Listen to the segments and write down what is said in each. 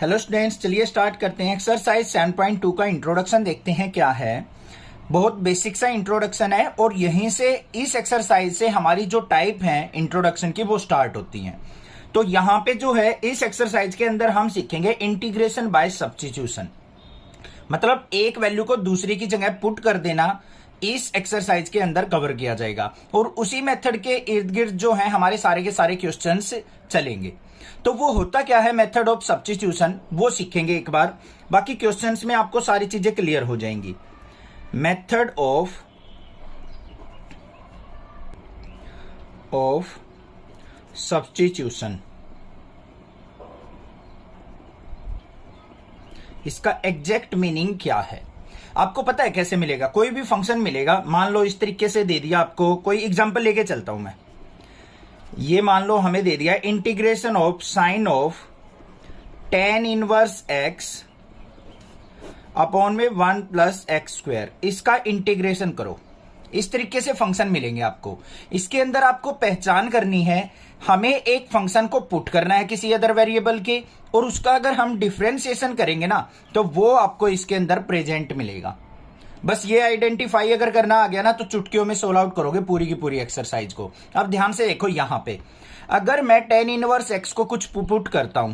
Hello students, चलिए start करते हैं। एक्सरसाइज 7.2 का इंट्रोडक्शन देखते हैं क्या है। बहुत बेसिक सा इंट्रोडक्शन है और यहीं से इस एक्सरसाइज से हमारी जो टाइप है इंट्रोडक्शन की वो स्टार्ट होती हैं। तो यहाँ पे जो है इस एक्सरसाइज के अंदर हम सीखेंगे इंटीग्रेशन बाय सब्स्टिट्यूशन, मतलब एक वैल्यू को दूसरी की जगह पुट कर देना इस एक्सरसाइज के अंदर कवर किया जाएगा और उसी मेथड के इर्द गिर्द जो है हमारे सारे के सारे क्वेश्चंस चलेंगे। तो वो होता क्या है, मेथड ऑफ सब्स्टिट्यूशन, वो सीखेंगे एक बार। बाकी क्वेश्चंस में आपको सारी चीजें क्लियर हो जाएंगी। मेथड ऑफ सब्स्टिट्यूशन, इसका एग्जैक्ट मीनिंग क्या है आपको पता है? कैसे मिलेगा? कोई भी फंक्शन मिलेगा, मान लो इस तरीके से दे दिया आपको। कोई एग्जांपल लेके चलता हूं मैं। ये मान लो हमें दे दिया integration of sine of tan inverse x upon में 1 प्लस एक्स स्क्वायर, इसका इंटीग्रेशन करो। इस तरीके से फंक्शन मिलेंगे आपको। इसके अंदर आपको पहचान करनी है, हमें एक फंक्शन को पुट करना है किसी अदर वेरिएबल के, और उसका अगर हम डिफरेंशिएशन करेंगे ना तो वो आपको इसके अंदर प्रेजेंट मिलेगा। बस ये आइडेंटिफाई अगर करना आ गया ना तो चुटकियों में सोल्व आउट करोगे पूरी की पूरी एक्सरसाइज को। अब ध्यान से देखो, यहां पे अगर मैं tan इनवर्स x को कुछ पुट करता हूं,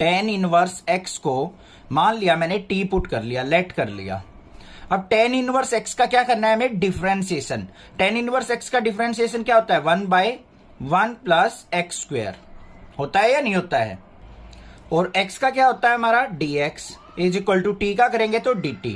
tan इनवर्स x को मान लिया मैंने t पुट कर लिया, लेट कर लिया। अब tan इनवर्स x का क्या करना है हमें? डिफरेंशिएशन। tan इनवर्स x का डिफरेंशिएशन क्या होता है? 1/1 प्लस एक्स स्क्वायर होता है या नहीं होता है? और x का क्या होता है हमारा? dx is equal to t का करेंगे तो dt।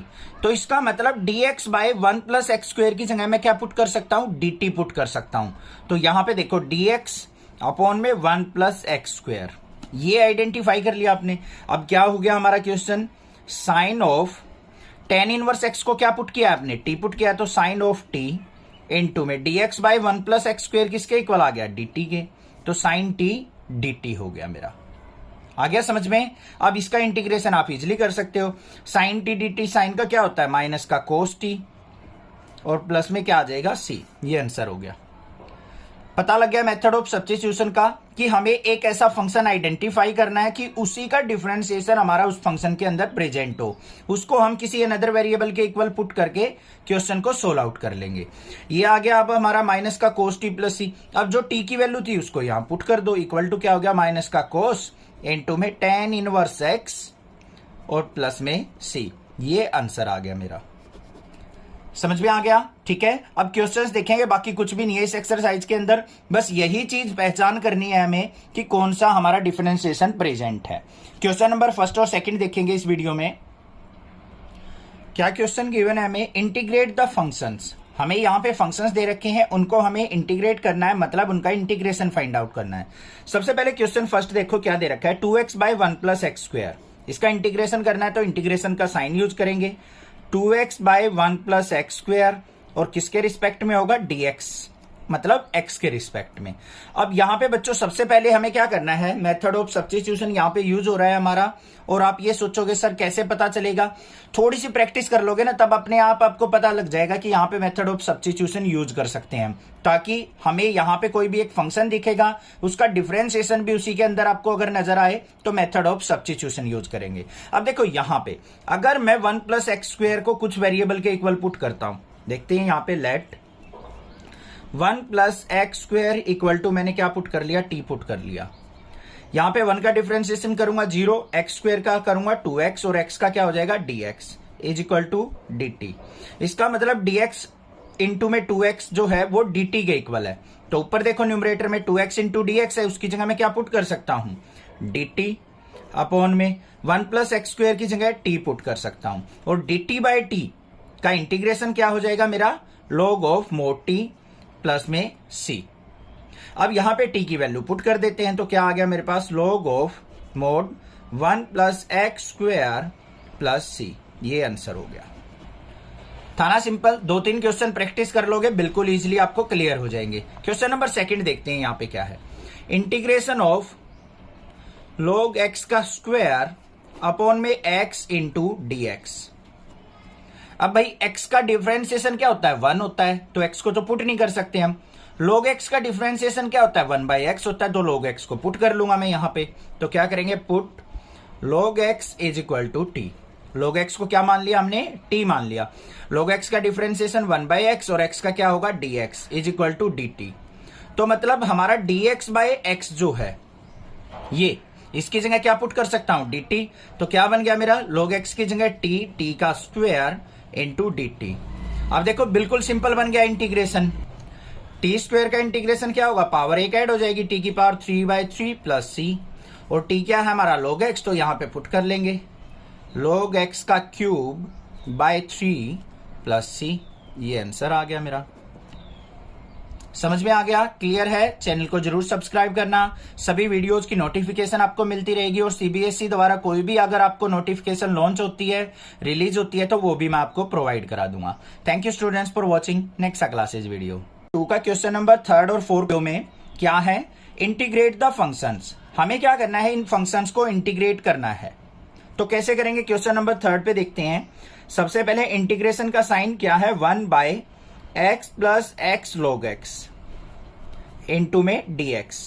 तो इसका मतलब dx by 1 plus x square की जगह मैं क्या पुट कर सकता हूं? dt पुट कर सकता हूं। तो यहां पे देखो dx अपॉन में 1 प्लस एक्स स्क्वायर, ये आइडेंटिफाई कर लिया आपने। अब क्या हो गया हमारा question? Sine of tan inverse x को क्या पुट किया आपने? t पुट किया, तो साइन ऑफ t इनटू में dx by 1 plus x square किसके इक्वल आ गया? dt के। तो साइन t dt हो गया मेरा। आ गया समझ में? अब इसका इंटीग्रेशन आप इजिली कर सकते हो। Sine t d t, sine का क्या होता है? माइनस का कोस टी, और प्लस में क्या आ जाएगा? सी। ये आंसर हो गया। पता लग गया मेथड ऑफ सब्स्टिट्यूशन का कि हमें एक ऐसा फंक्शन आइडेंटिफाई करना है कि उसी का डिफरेंशिएशन हमारा उस फंक्शन के अंदर प्रेजेंट हो, उसको हम किसी अनदर वेरिएबल के इक्वल पुट करके क्वेश्चन को सोल्व आउट कर लेंगे। ये आ गया अब हमारा माइनस का कोस टी प्लस सी। अब जो टी की वैल्यू थी उसको यहां पुट कर दो, इक्वल टू क्या हो गया? माइनस का कोस इनटू में tan इनवर्स x और प्लस में c। ये आंसर आ गया मेरा। समझ में आ गया? ठीक है। अब क्वेश्चंस देखेंगे, बाकी कुछ भी नहीं है इस एक्सरसाइज के अंदर। बस यही चीज पहचान करनी है हमें कि कौन सा हमारा डिफरेंशिएशन प्रेजेंट है। क्वेश्चन नंबर फर्स्ट और सेकंड देखेंगे इस वीडियो में। क्या क्वेश्चन गिवन है हमें? Integrate the functions. हमें यहाँ पे फंक्शंस दे रखे हैं, उनको हमें इंटीग्रेट करना है, मतलब उनका इंटीग्रेशन फाइंड आउट करना है। सबसे पहले क्वेश्चन फर्स्ट देखो क्या दे रखा है? 2x by 1 plus x square, इसका इंटीग्रेशन करना है तो इंटीग्रेशन का साइन यूज करेंगे। 2x by 1 plus x square, और किसके रिस्पेक्ट में होगा? dx, मतलब x के रिस्पेक्ट में। अब यहां पे बच्चों सबसे पहले हमें क्या करना है? मेथड ऑफ सब्स्टिट्यूशन यहां पे यूज हो रहा है हमारा। और आप ये सोचोगे सर कैसे पता चलेगा? थोड़ी सी प्रैक्टिस कर लोगे ना तब अपने आप आपको पता लग जाएगा कि यहाँ पे मेथड ऑफ सब्स्टिट्यूशन यूज कर सकते हैं, ताकि हमें यहाँ पे कोई भी एक फंक्शन दिखेगा, उसका डिफरेंशिएशन भी उसी के अंदर आपको अगर नजर आए तो मेथड ऑफ सब्स्टिट्यूशन यूज करेंगे। अब देखो यहाँ पे अगर मैं 1 प्लस एक्स स्क्वायर को कुछ वेरिएबल के इक्वल पुट करता हूं, देखते हैं यहाँ पे let 1 plus x square equal to मैंने क्या पुट कर लिया? टी पुट कर लिया। यहां पे 1 का डिफरेंशिएशन करूंगा 0, एक्स स्क्वायर का करूंगा 2x, और x का क्या हो जाएगा? dx is equal to dt। इसका मतलब dx इंटू में 2x जो है वो dt के इक्वल है। तो ऊपर देखो न्यूमरेटर में 2x इंटू dx है, उसकी जगह मैं क्या पुट कर सकता हूं? dt अपॉन में 1 प्लस एक्स स्क्वायर की जगह t पुट कर सकता हूं, और dt बाय t का इंटीग्रेशन क्या हो जाएगा मेरा? log of mode t plus में c। अब यहां पे t की वैल्यू पुट कर देते हैं तो क्या आ गया मेरे पास? log of mode 1 plus x square plus c। ये आंसर हो गया। था ना सिंपल? 2-3 क्वेश्चन प्रैक्टिस कर लोगे, बिल्कुल इजीली आपको क्लियर हो जाएंगे। क्वेश्चन नंबर सेकंड देखते हैं यहां पे क्या है। इंटीग्रेशन ऑफ log x का स्क्वायर अपॉन में x इंटू dx। अब भाई x का डिफरेंशिएशन क्या होता है? 1 होता है, तो x को तो पुट नहीं कर सकते हम। log x का डिफरेंशिएशन क्या होता है? 1/x होता है, तो log x को पुट कर लूंगा मैं यहां पे। तो क्या करेंगे? Put log x is equal to t. log x को क्या मान लिया हमने, t मान लिया। log x का डिफरेंशिएशन 1/x और x का क्या होगा dx is equal to dt। तो मतलब हमारा dx/x जो है ये, इसकी जगह क्या पुट कर सकता हूं dt। तो क्या बन गया मेरा, log x की जगह t का स्क्वायर इंटू dt। अब देखो बिल्कुल सिंपल बन गया इंटीग्रेशन। टी स्क्वायर का इंटीग्रेशन क्या होगा, पावर 1 ऐड हो जाएगी, टी की पावर 3/3 प्लस सी, और टी क्या है हमारा log x, तो यहां पे पुट कर लेंगे log x का क्यूब बाय 3 प्लस सी। ये आंसर आ गया मेरा। समझ में आ गया, क्लियर है। चैनल को जरूर सब्सक्राइब करना, सभी वीडियोस की नोटिफिकेशन आपको मिलती रहेगी, और सीबीएसई द्वारा कोई भी अगर आपको नोटिफिकेशन लॉन्च होती है, रिलीज होती है, तो वो भी मैं आपको प्रोवाइड करा दूंगा। Thank you students for watching next classes video. 2 का क्वेश्चन नंबर 3 और 4 में क्या है, इंटीग्रेट द फंक्शंस। हमें क्या करना है, इन फंक्शंस को इंटीग्रेट करना है। तो कैसे करेंगे, क्वेश्चन नंबर 3 पे देखते हैं। सबसे पहले इंटीग्रेशन का साइन क्या है, 1/x plus x log x into में dx।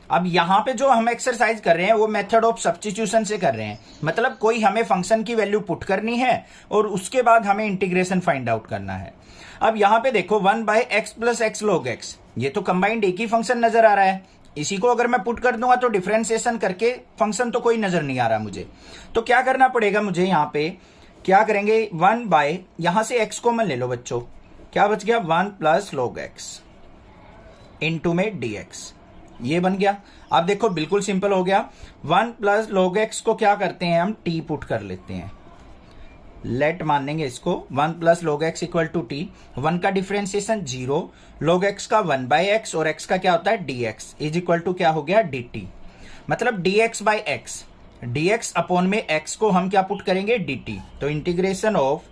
अब यहां पे जो हम एक्सरसाइज कर रहे हैं वो मेथड ऑफ सब्स्टिट्यूशन से कर रहे हैं, मतलब कोई हमें फंक्शन की वैल्यू पुट करनी है और उसके बाद हमें इंटीग्रेशन फाइंड आउट करना है। अब यहां पे देखो 1/x plus x log x, ये तो कंबाइंड एक ही फंक्शन नजर आ रहा है। इसी को अगर मैं पुट कर दूंगा तो डिफरेंशिएशन करके फंक्शन तो कोई नजर नहीं आ रहा मुझे। तो क्या करना पड़ेगा मुझे, यहां पे क्या करेंगे, 1/ यहां से x कॉमन ले लो बच्चों, क्या बच गया 1 प्लस log x इंटू में dx, ये बन गया। अब देखो बिल्कुल सिंपल हो गया। 1 प्लस log x को क्या करते हैं हम, t पुट कर लेते हैं, लेट मान लेंगे इसको। 1 plus log x equal to t, 1 का डिफरेंशिएशन 0, log x का 1/x और x का क्या होता है dx इज इक्वल टू क्या हो गया dt। मतलब dx/x, dx अपॉन में x को हम क्या पुट करेंगे dt। तो इंटीग्रेशन ऑफ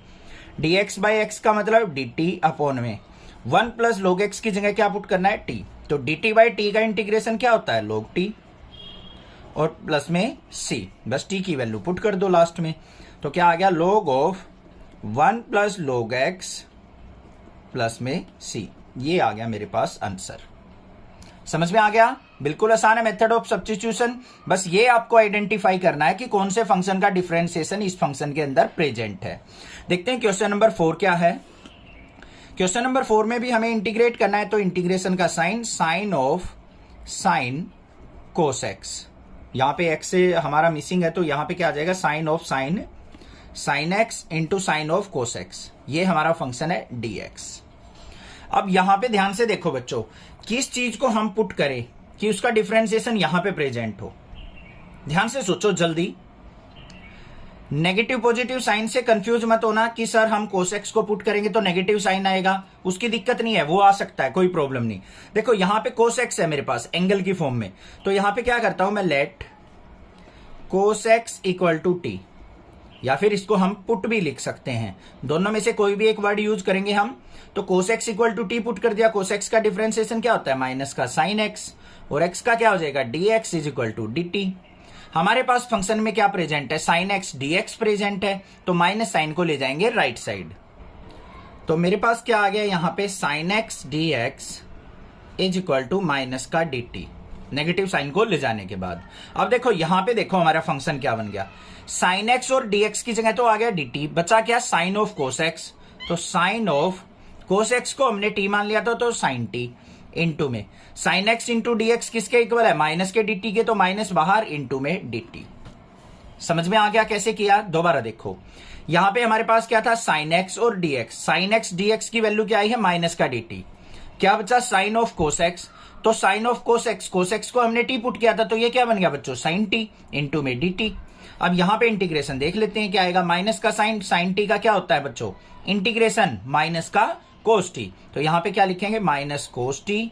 dx/x का मतलब dt अपॉन में 1 प्लस log x की जगह क्या पुट करना है t। तो dt/t का इंटीग्रेशन क्या होता है log t, और प्लस में c, बस t की वैल्यू पुट कर दो लास्ट में। तो क्या आ गया, log of 1 plus log x plus में c, ये आ गया मेरे पास आंसर। समझ में आ गया, बिल्कुल आसान है मेथड ऑफ सब्स्टिट्यूशन। बस ये आपको आइडेंटिफाई करना है कि कौन से फंक्शन का डिफरेंशिएशन इस फंक्शन के अंदर प्रेजेंट है। देखते हैं क्वेश्चन नंबर 4 क्या है। क्वेश्चन नंबर 4 में भी हमें इंटीग्रेट करना है, तो इंटीग्रेशन का sign, sine of sine cos x. यहां पे x से हमारा मिसिंग है, तो यहां पे क्या आ जाएगा, sine of sine x into sine of cos x. ये हमारा फंक्शन है dx। अब यहां पे ध्यान से देखो बच्चों, किस चीज को हम पुट करें कि उसका डिफरेंशिएशन यहां पे प्रेजेंट हो। ध्यान से सोचो जल्दी, नेगेटिव पॉजिटिव साइन से कंफ्यूज मत होना कि सर हम कोस एक्स को पुट करेंगे तो नेगेटिव साइन आएगा, उसकी दिक्कत नहीं है, वो आ सकता है, कोई प्रॉब्लम नहीं। देखो यहां पे कोस एक्स है मेरे पास एंगल की फॉर्म में, तो यहां पे क्या करता हूं मैं, let cos x equal to t, या फिर इसको हम पुट भी लिख सकते हैं, दोनों में से कोई भी एक वर्ड यूज करेंगे हम। तो cos x equal to t put कर दिया, कोस एक्स का डिफरेंशिएशन क्या होता है माइनस का साइन एक्स, और एक्स का क्या हो जाएगा dx is equal to dt। हमारे पास फंक्शन में क्या प्रेजेंट है, साइन एक्स dx प्रेजेंट है, तो माइनस साइन को ले जाएंगे राइट साइड। तो मेरे पास क्या आ गया यहां पे, sine x dx is equal to minus का dt, नेगेटिव साइन को ले जाने के बाद। अब देखो यहां पे देखो हमारा फंक्शन क्या बन गया, साइन एक्स और dx की जगह तो आ गया dt, बचा क्या साइन ऑफ कोस एक्स। तो साइन ऑफ कोस एक्स को हमने t मान लिया था, तो साइन t इंटू में साइन एक्स इंटू dx किसके इक्वल है, माइनस के dt के, तो माइनस बाहर इंटू में dt। समझ में आ गया कैसे किया, दोबारा देखो यहां पे हमारे पास क्या था, साइन एक्स और dx, साइन एक्स dx की वैल्यू क्या आई है माइनस का dt, क्या बचा साइन ऑफ कोस एक्स। तो साइन ऑफ कोस एक्स को हमने t पुट किया था, तो ये क्या बन गया बच्चों, साइन t इंटू में dt। अब यहां पे इंटीग्रेशन देख लेते हैं क्या आएगा, माइनस का साइन t का क्या होता है बच्चों, इंटीग्रेशन माइनस का कोस टी। तो यहां पे क्या लिखेंगे, माइनस कोस टी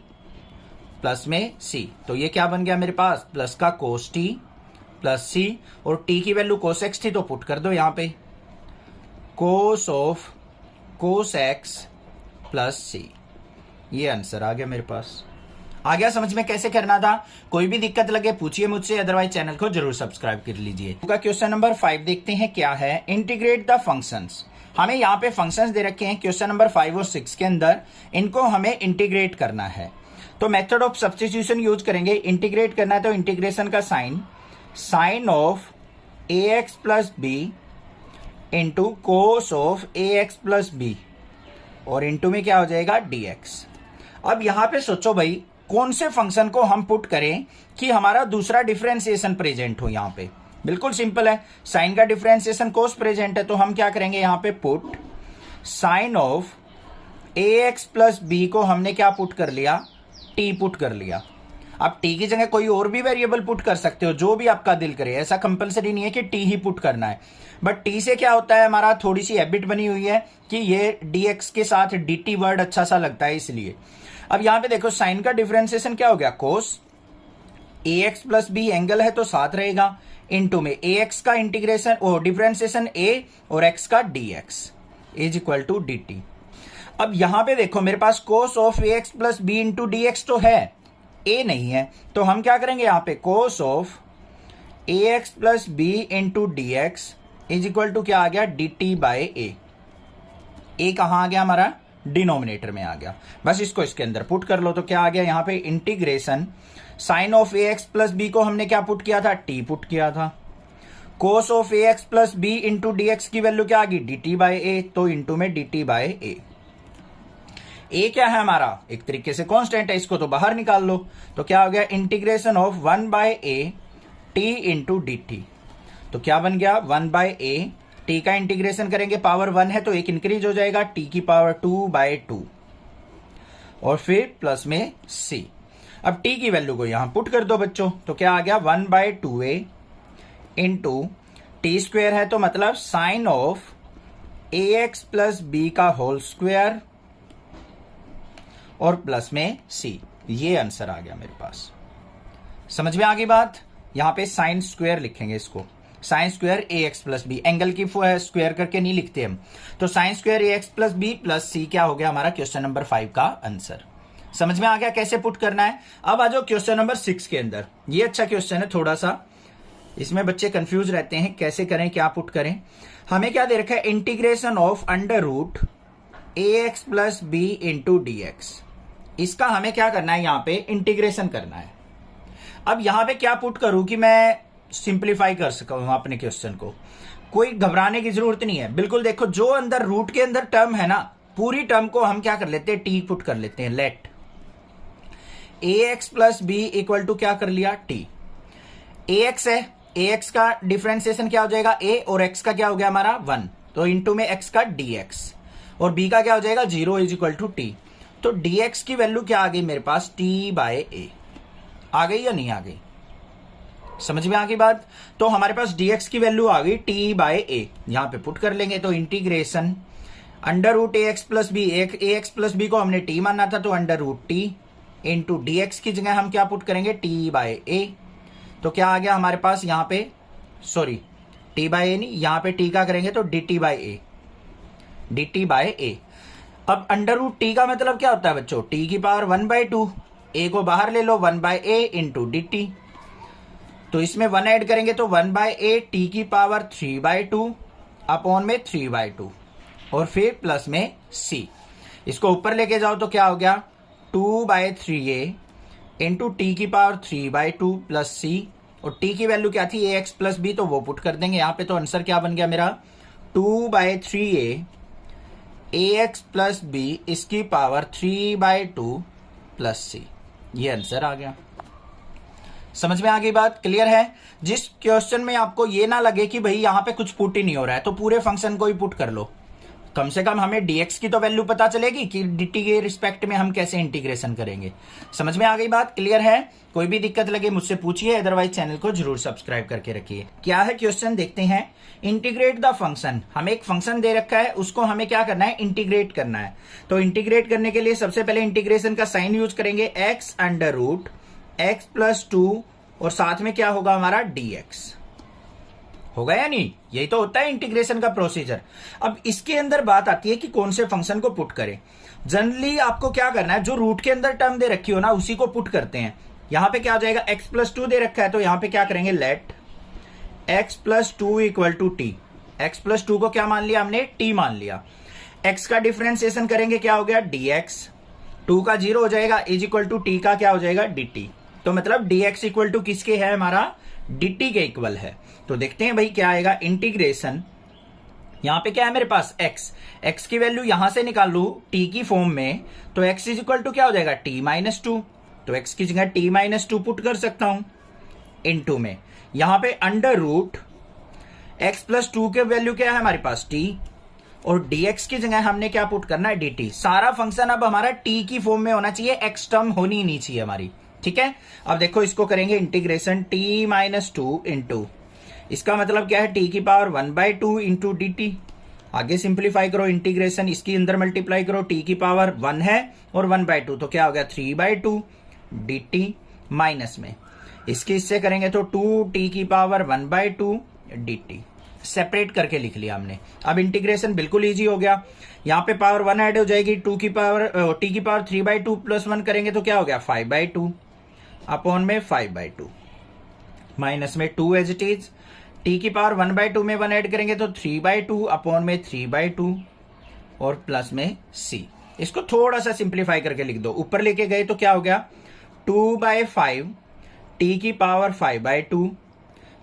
प्लस में c। तो ये क्या बन गया मेरे पास, प्लस का कोस टी प्लस c, और t की वैल्यू कोस एक्स थी तो पुट कर दो यहां पे, cos of cos x plus c। ये आंसर आ गया मेरे पास। आ गया समझ में कैसे करना था, कोई भी दिक्कत लगे पूछिए मुझसे, अदरवाइज चैनल को जरूर सब्सक्राइब कर लीजिए। क्वेश्चन नंबर 5 देखते हैं क्या है, इंटीग्रेट द फंक्शंस। हमें यहाँ पे फंक्शंस दे रखे हैं क्वेश्चन नंबर 5 और 6 के अंदर, इनको हमें इंटीग्रेट करना है। तो मेथड ऑफ सब्स्टिट्यूशन यूज करेंगे, इंटीग्रेट करना है तो इंटीग्रेशन का sign, sine of a x plus b into cos of a x plus b और इंटू में क्या हो जाएगा डी एक्स। अब यहां पे सोचो भाई कौन से फंक्शन को हम पुट करें कि हमारा दूसरा डिफरेंशिएशन प्रेजेंट हो। यहां पे बिल्कुल सिंपल है, साइन का डिफरेंशिएशन कोस प्रेजेंट है, तो हम क्या करेंगे यहां पे put sine of a x plus b को हमने क्या पुट कर लिया, टी पुट कर लिया। आप टी की जगह कोई और भी वेरिएबल पुट कर सकते हो, जो भी आपका दिल करे, ऐसा कंपलसरी नहीं है कि टी ही पुट करना है। बट टी से क्या होता है, हमारा थोड़ी सी हैबिट बनी हुई है कि ये dx के साथ dt वर्ड अच्छा सा लगता है, इसलिए। अब यहां पे देखो साइन का डिफरेंशिएशन क्या हो गया, cos a x plus b angle है तो साथ रहेगा, इनटू में ए एक्स का इंटीग्रेशन और डिफरेंशिएशन ए और एक्स का dx is equal to dt। अब यहां पे देखो मेरे पास cos of a x plus b into d x तो है, ए नहीं है, तो हम क्या करेंगे यहां पे cos of a x plus b into d x is equal to क्या आ गया, d t by a. A कहां आ गया हमारा, डिनोमिनेटर में आ गया, बस इसको इसके अंदर पुट कर लो तो क्या आ गया यहां पे integration sine of a x plus b को हमने क्या पुट किया था, टी पुट किया था। Cos of a x plus b into d x की वैल्यू क्या आ गई, डी टी बाई ए, तो इंटू में डी टी बाई ए। ए क्या है हमारा, एक तरीके से कांस्टेंट है, इसको तो बाहर निकाल लो, तो क्या हो गया integration of 1 by a t into d t. तो क्या बन गया 1 बाय ए, टी का इंटीग्रेशन करेंगे पावर 1 है तो एक इंक्रीज हो जाएगा, टी की पावर 2 बाय 2 और फिर प्लस में सी। अब टी की वैल्यू को यहां पुट कर दो बच्चों, तो क्या आ गया 1 bye 2a into T square है तो मतलब sine of a x plus b का होल स्क्वेयर और प्लस में सी। ये आंसर आ गया मेरे पास। समझ में आ गई बात। यहां पे साइन स्क्वेयर लिखेंगे इसको, साइन स्क्वेयर ए एक्स प्लस बी, एंगल की स्क्वेयर करके नहीं लिखते हम, तो साइन स्क्वेयर ए एक्स प्लस बी प्लस सी क्या हो गया हमारा क्वेश्चन नंबर 5 का आंसर। समझ में आ गया कैसे पुट करना है। अब आ जाओ क्वेश्चन नंबर 6 के अंदर। ये अच्छा क्वेश्चन है, थोड़ा सा इसमें बच्चे कंफ्यूज रहते हैं कैसे करें, क्या पुट करें। हमें क्या दे रखा है, integration of under root a x plus b into d x. इसका हमें क्या करना है, यहां पे इंटीग्रेशन करना है। अब यहां पे क्या पुट करूं कि मैं सिंप्लीफाई कर सकूं अपने क्वेश्चन को, कोई घबराने की जरूरत नहीं है। बिल्कुल देखो जो अंदर रूट के अंदर टर्म है ना, पूरी टर्म को हम क्या कर लेते हैं, टी पुट कर लेते हैं। Let a x plus b equal to क्या कर लिया, टी। ए एक्स है, ए एक्स का डिफरेंशिएशन क्या हो जाएगा, ए और एक्स का क्या हो गया हमारा 1, तो इंटू में एक्स का डी एक्स और बी का क्या हो जाएगा 0 इज इक्वल टू टी। तो डी एक्स की वैल्यू क्या आ गई मेरे पास, टी बाय ए। आ गई या नहीं आ गई, समझ में आ गई बात। तो हमारे पास dx की वैल्यू आ गई t बाय ए, यहां पे पुट कर लेंगे तो integration under root a x plus b, a x plus b को हमने t मानना था तो under root t into d x की जगह हम क्या पुट करेंगे t बाय ए। तो क्या आ गया हमारे पास यहां पे, सॉरी t बाय ए नहीं, यहां पे t का करेंगे तो dt बाय ए, dt बाय ए। अब अंडर रूट टी का मतलब क्या होता है बच्चों, t की पावर 1 बाय 2, a को बाहर ले लो 1 by A into d t, तो इसमें 1 ऐड करेंगे तो 1 बाय ए टी की पावर 3 बाय 2 अपॉन में 3 बाय 2 और फिर प्लस में c। इसको ऊपर लेके जाओ तो क्या हो गया 2 बाय 3a इंटू टी की पावर 3 बाय 2 प्लस c, और t की वैल्यू क्या थी ए एक्स प्लस बी, तो वो पुट कर देंगे यहाँ पे। तो आंसर क्या बन गया मेरा 2 बाय 3a ए एक्स प्लस बी इसकी पावर 3 बाय 2 प्लस c। ये आंसर आ गया। समझ में आ गई बात, क्लियर है। जिस क्वेश्चन में आपको ये ना लगे कि भाई यहां पे कुछ पुट ही नहीं हो रहा है, तो पूरे फंक्शन को ही पुट कर लो, कम से कम हमें dx की तो वैल्यू पता चलेगी कि dt के रिस्पेक्ट में हम कैसे इंटीग्रेशन करेंगे। समझ में आ गई बात, क्लियर है। कोई भी दिक्कत लगे मुझसे पूछिए, अदरवाइज चैनल को जरूर सब्सक्राइब करके रखिए। क्या है क्वेश्चन देखते हैं। इंटीग्रेट द फंक्शन, हमें एक फंक्शन दे रखा है, उसको हमें क्या करना है, इंटीग्रेट करना है। तो इंटीग्रेट करने के लिए सबसे पहले इंटीग्रेशन का साइन यूज करेंगे, x under root x plus 2 और साथ में क्या होगा हमारा dx। होगा या नहीं, यही तो होता है इंटीग्रेशन का प्रोसीजर। अब इसके अंदर बात आती है कि कौन से फंक्शन को पुट करें। जनरली आपको क्या करना है, जो रूट के अंदर टर्म दे रखी हो ना उसी को पुट करते हैं। यहां पे क्या हो जाएगा, x प्लस 2 दे रखा है तो यहां पे क्या करेंगे, let x plus 2 equal to t. X plus 2 को क्या मान लिया हमने, t मान लिया। x का डिफरेंशिएशन करेंगे, क्या हो गया dx, 2 का 0 हो जाएगा इज इक्वल टू टी का क्या हो जाएगा dt। तो मतलब dx इक्वल टू किसके है हमारा, dt के इक्वल है। तो देखते हैं भाई क्या आएगा, इंटीग्रेशन, यहां पे क्या है मेरे पास x की वैल्यू यहां से निकाल लू t की फॉर्म में, तो x इज इक्वल टू क्या हो जाएगा t-2, तो x की जगह t-2 पुट कर सकता हूं इनटू में, यहां पे अंडर रूट x प्लस 2 के वैल्यू क्या है हमारे पास t, और dx की जगह हमने क्या पुट करना है dt। सारा फंक्शन अब हमारा t की फॉर्म में होना चाहिए, x टर्म होनी ही नहीं चाहिए हमारी, ठीक है। अब देखो इसको करेंगे इंटीग्रेशन t-2 इंटू, इसका मतलब क्या है t की पावर 1/2 इंटू dt। आगे सिंप्लीफाई करो इंटीग्रेशन, इसकी अंदर मल्टीप्लाई करो, t की पावर 1 है और 1/2 तो क्या हो गया 3/2 dt, माइनस में इसकी इससे करेंगे तो 2t की पावर 1/2 dt, सेपरेट करके लिख लिया हमने। अब इंटीग्रेशन बिल्कुल इजी हो गया, यहां पे पावर 1 ऐड हो जाएगी, t की पावर 3/2 प्लस 1 करेंगे तो क्या हो गया 5/2 अपॉन में 5/2, माइनस में 2 एज इट इज, t की पावर 1/2 में 1 ऐड करेंगे तो 3/2 अपॉन में 3/2 और प्लस में c। इसको थोड़ा सा सिंप्लीफाई करके लिख दो, ऊपर लेके गए तो क्या हो गया 2/5 t की पावर 5/2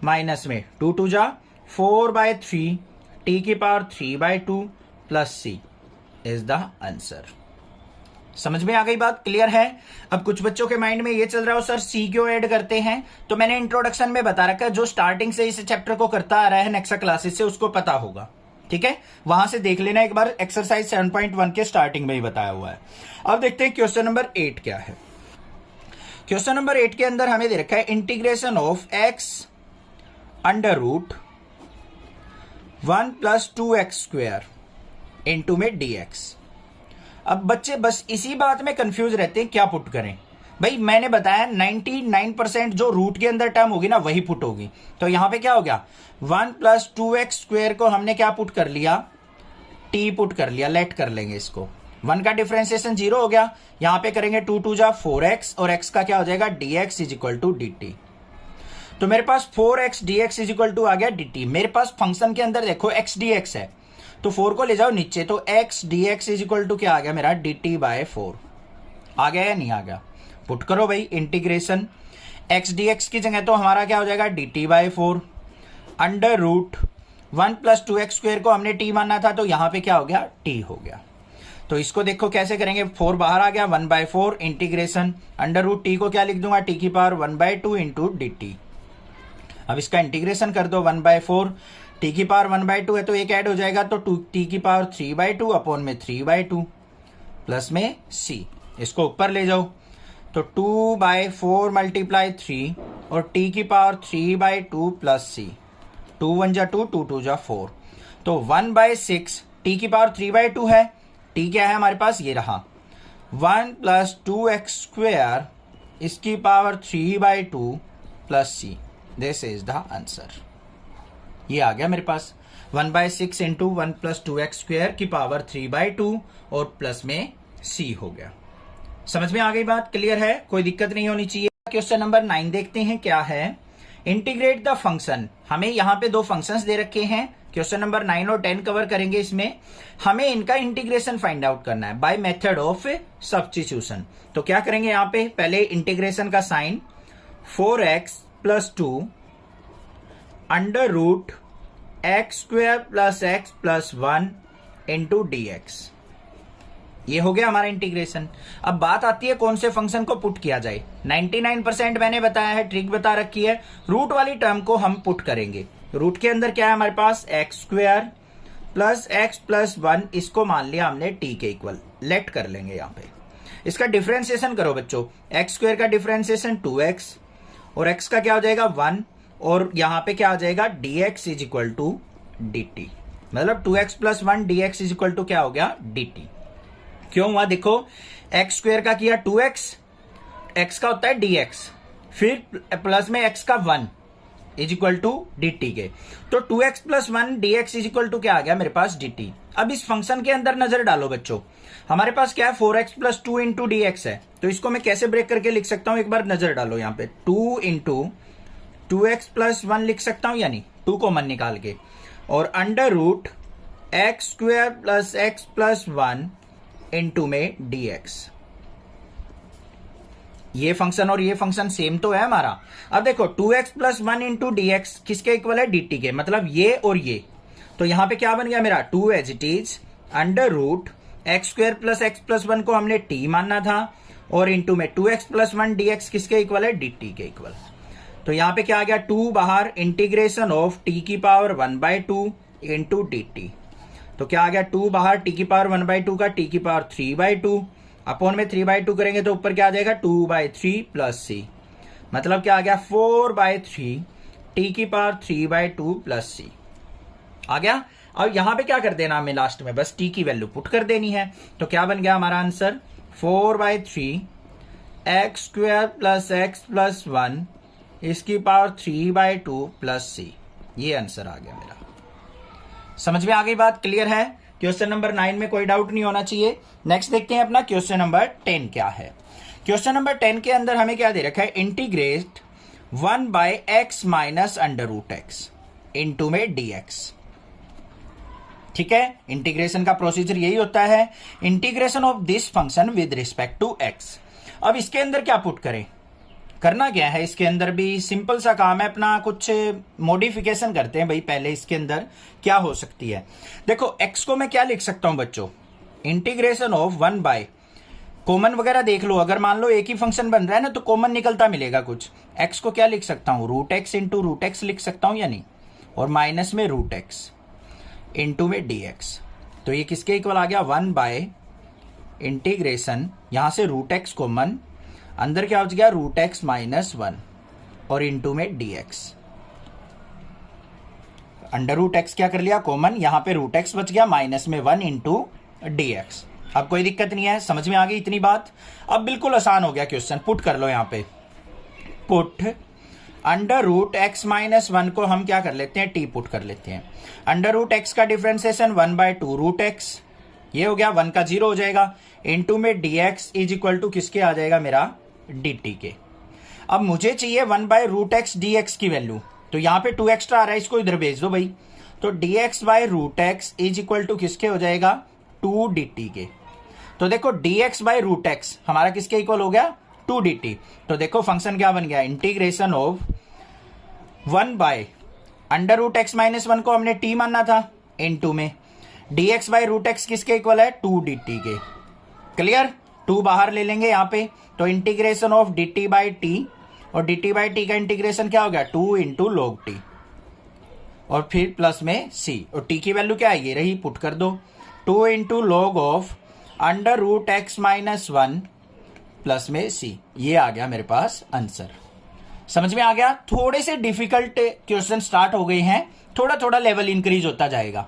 माइनस में 2 जा 4/3 t की power 3/2 plus c is the answer. समझ में आ गई बात, क्लियर है। अब कुछ बच्चों के माइंड में ये चल रहा हो सर सी क्यों ऐड करते हैं, तो मैंने इंट्रोडक्शन में बता रखा है, जो स्टार्टिंग से इस चैप्टर को करता आ रहा है नेक्सा क्लासेस से उसको पता होगा, ठीक है, वहां से देख लेना एक बार, एक्सरसाइज 7.1 के स्टार्टिंग में ही बताया हुआ है। अब देखते हैं क्वेश्चन नंबर 8 क्या है। क्वेश्चन नंबर 8 के अंदर हमें दे रखा है integration of x under root 1 + 2x² into में dx। अब बच्चे बस इसी बात में कंफ्यूज रहते हैं क्या पुट करें। भाई मैंने बताया 99% जो रूट के अंदर टर्म होगी ना वही पुट होगी, तो यहां पे क्या हो गया 1 + 2x² को हमने क्या पुट कर लिया t पुट कर लिया, लेट कर लेंगे इसको, 1 का डिफरेंशिएशन 0 हो गया, यहां पे करेंगे 2 जा 4x और x का क्या हो जाएगा dx is equal to dt। तो मेरे पास 4x dx is equal to आ गया dt। मेरे पास फंक्शन के अंदर देखो x dx है, तो 4 को ले जाओ नीचे, तो x dx is equal to क्या आ गया मेरा dt/4 आ गया या नहीं आ गया, पुट करो भाई इंटीग्रेशन, x dx की जगह तो हमारा क्या हो जाएगा dt/4 अंडर रूट 1 + 2x² को हमने t मानना था, तो यहां पे क्या हो गया t हो गया। तो इसको देखो कैसे करेंगे, 4 बाहर आ गया 1/4 इंटीग्रेशन अंडर रूट t को क्या लिख दूंगा t की पावर 1/2 इंटू dt। अब इसका इंटीग्रेशन कर दो 1/4, t की पावर 1/2 है तो एक ऐड हो जाएगा, तो t की पावर 3/2 अपॉन में 3/2 प्लस में c, इसको ऊपर ले जाओ तो 2/4 × 3 और t की पावर 3/2 प्लस c, 2 1 जा 2, 2 2 जा 4, तो 1/6 t की पावर 3/2 है, t क्या है हमारे पास ये रहा 1 + 2x² इसकी power 3/2 plus c, this is the answer. ये आ गया मेरे पास 1/6 इंटू 1 + 2x² की पावर 3/2 और प्लस में c हो गया। समझ में आ गई बात, क्लियर है, कोई दिक्कत नहीं होनी चाहिए। क्वेश्चन नंबर 9 देखते हैं क्या है, इंटीग्रेट द फंक्शन। हमें यहाँ पे दो फंक्शंस दे रखे हैं, क्वेश्चन नंबर 9 और 10 कवर करेंगे इसमें, हमें इनका इंटीग्रेशन फाइंड आउट करना है बाय मेथड ऑफ सब्स्टिट्यूशन। तो क्या करेंगे यहाँ पे, पहले इंटीग्रेशन का sign 4x + 2 under root x² + x + 1 into dx, ये हो गया हमारा इंटीग्रेशन। अब बात आती है कौन से फंक्शन को पुट किया जाए। 99% मैंने बताया है, ट्रिक बता रखी है, रूट वाली टर्म को हम पुट करेंगे। रूट के अंदर क्या है हमारे पास x² + x + 1, इसको मान लिया हमने t के इक्वल, लेट कर लेंगे यहाँ पे। इसका डिफरेंशिएशन करो बच्चों, x² का डिफरेंशिएशन 2x और x का क्या हो जाएगा 1 और यहां पे क्या आ जाएगा dx is equal to dt, मतलब 2x + 1 dx is equal to क्या हो गया dt। क्यों हुआ देखो, x² का किया 2x, x का होता है dx, फिर प्लस में x का 1 इज इक्वल टू dt के, तो 2x + 1 dx is equal to क्या आ गया मेरे पास dt। अब इस फंक्शन के अंदर नजर डालो बच्चों, हमारे पास क्या है 4x + 2 इंटू dx है, तो इसको मैं कैसे ब्रेक करके लिख सकता हूं, एक बार नजर डालो यहाँ पे, 2 इंटू 2x + 1 लिख सकता हूं, यानी 2 कॉमन निकाल के, और under root x² + x + 1 into में dx। ये फंक्शन और ये फंक्शन सेम तो है हमारा। अब देखो 2x plus 1 into d x किसके इक्वल है, dt के, मतलब ये और ये। तो यहां पे क्या बन गया मेरा 2 as it is under root x square plus x plus 1 को हमने t मानना था, और इंटू में 2x प्लस 1 dx किसके इक्वल है, dt के इक्वल। तो यहां पे क्या आ गया 2 बाहर, इंटीग्रेशन ऑफ t की पावर 1/2 इंटू dt। तो क्या आ गया 2 बाहर, t की पावर 1/2 का t की पावर 3/2 अपॉन में 3/2 करेंगे तो ऊपर क्या आ जाएगा 2/3 प्लस c, मतलब क्या आ गया 4/3 t की पावर 3/2 प्लस c आ गया। अब यहां पे क्या कर देना हमें, लास्ट में बस t की वैल्यू पुट कर देनी है। तो क्या बन गया हमारा answer 4/3 x square plus x plus 1 इसकी पावर 3/2 प्लस c, ये आंसर आ गया मेरा। समझ में आ गई बात, क्लियर है। क्वेश्चन नंबर 9 में कोई डाउट नहीं होना चाहिए। नेक्स्ट देखते हैं अपना क्वेश्चन नंबर 10 क्या है। क्वेश्चन नंबर 10 के अंदर हमें क्या दे रखा है, integrate 1/x minus under root x into में dx। ठीक है, इंटीग्रेशन का प्रोसीजर यही होता है, integration of this function with respect to x। अब इसके अंदर क्या पुट करें, करना क्या है, इसके अंदर भी सिंपल सा काम है अपना, कुछ मॉडिफिकेशन करते हैं भाई। पहले इसके अंदर क्या हो सकती है, देखो x को मैं क्या लिख सकता हूं बच्चों, इंटीग्रेशन ऑफ 1 कॉमन वगैरह देख लो, अगर मान लो एक ही फंक्शन बन रहा है ना तो कॉमन निकलता मिलेगा कुछ। x को क्या लिख सकता हूं, root x into root x लिख सकता हूं या नहीं, और माइनस में रूट एक्स इंटू में dx। तो ये किसके इक्वल आ गया 1 इंटीग्रेशन, यहां से रूट एक्स कॉमन, अंदर क्या हो गया रूट एक्स माइनस 1 और इंटू में dx। अंडर रूट एक्स क्या कर लिया कॉमन, यहां पे रूट एक्स बच गया, माइनस में 1 इंटू dx। अब कोई दिक्कत नहीं है, समझ में आ गई इतनी बात। अब बिल्कुल आसान हो गया क्वेश्चन, पुट कर लो यहां पे, put under root x minus 1 को हम क्या कर लेते हैं, t पुट कर लेते हैं। अंडर रूट एक्स का डिफरेंशिएशन 1/2 रूट एक्स, ये हो गया 1 का 0 हो जाएगा, इंटू में dx इज इक्वल टू किसके आ जाएगा मेरा dt के। अब मुझे चाहिए 1/√x dx की वैल्यू, तो यहां पे 2 एक्स्ट्रा आ रहा है, इसको इधर भेज दो भाई। तो dx/√x इज इक्वल टू किसके हो जाएगा 2 dt के। तो देखो dx/√x हमारा किसके इक्वल हो गया 2 dt। तो देखो फंक्शन क्या बन गया, इंटीग्रेशन ऑफ 1/√x माइनस 1 को हमने t मानना था, इंटू में dx/√x किसके इक्वल है 2 dt के। क्लियर, 2 बाहर ले लेंगे यहां पे, तो इंटीग्रेशन ऑफ dt/t, और dt/t का इंटीग्रेशन क्या हो गया 2 इंटू लॉग t, और फिर प्लस में c, और t की वैल्यू क्या है ये रही, पुट कर दो 2 into log of under root x minus 1 plus में c, ये आ गया मेरे पास आंसर। समझ में आ गया। थोड़े से डिफिकल्ट क्वेश्चन स्टार्ट हो गए हैं, थोड़ा थोड़ा लेवल इंक्रीज होता जाएगा।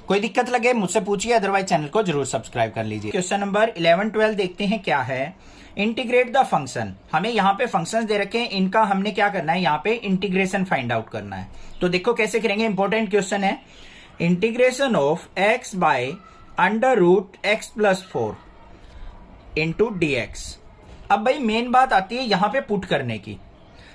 कोई दिक्कत लगे मुझसे पूछिए, अदरवाइज चैनल को जरूर सब्सक्राइब कर लीजिए। क्वेश्चन नंबर 11-12 देखते हैं क्या है, इंटीग्रेट द फंक्शन। हमें यहाँ पे फंक्शंस दे रखे हैं, इनका हमने क्या करना है, यहाँ पे इंटीग्रेशन फाइंड आउट करना है। तो देखो कैसे करेंगे, इंपॉर्टेंट क्वेश्चन है। Integration of x by under root x plus 4 into dx। अब भाई मेन बात आती है यहाँ पे पुट करने की।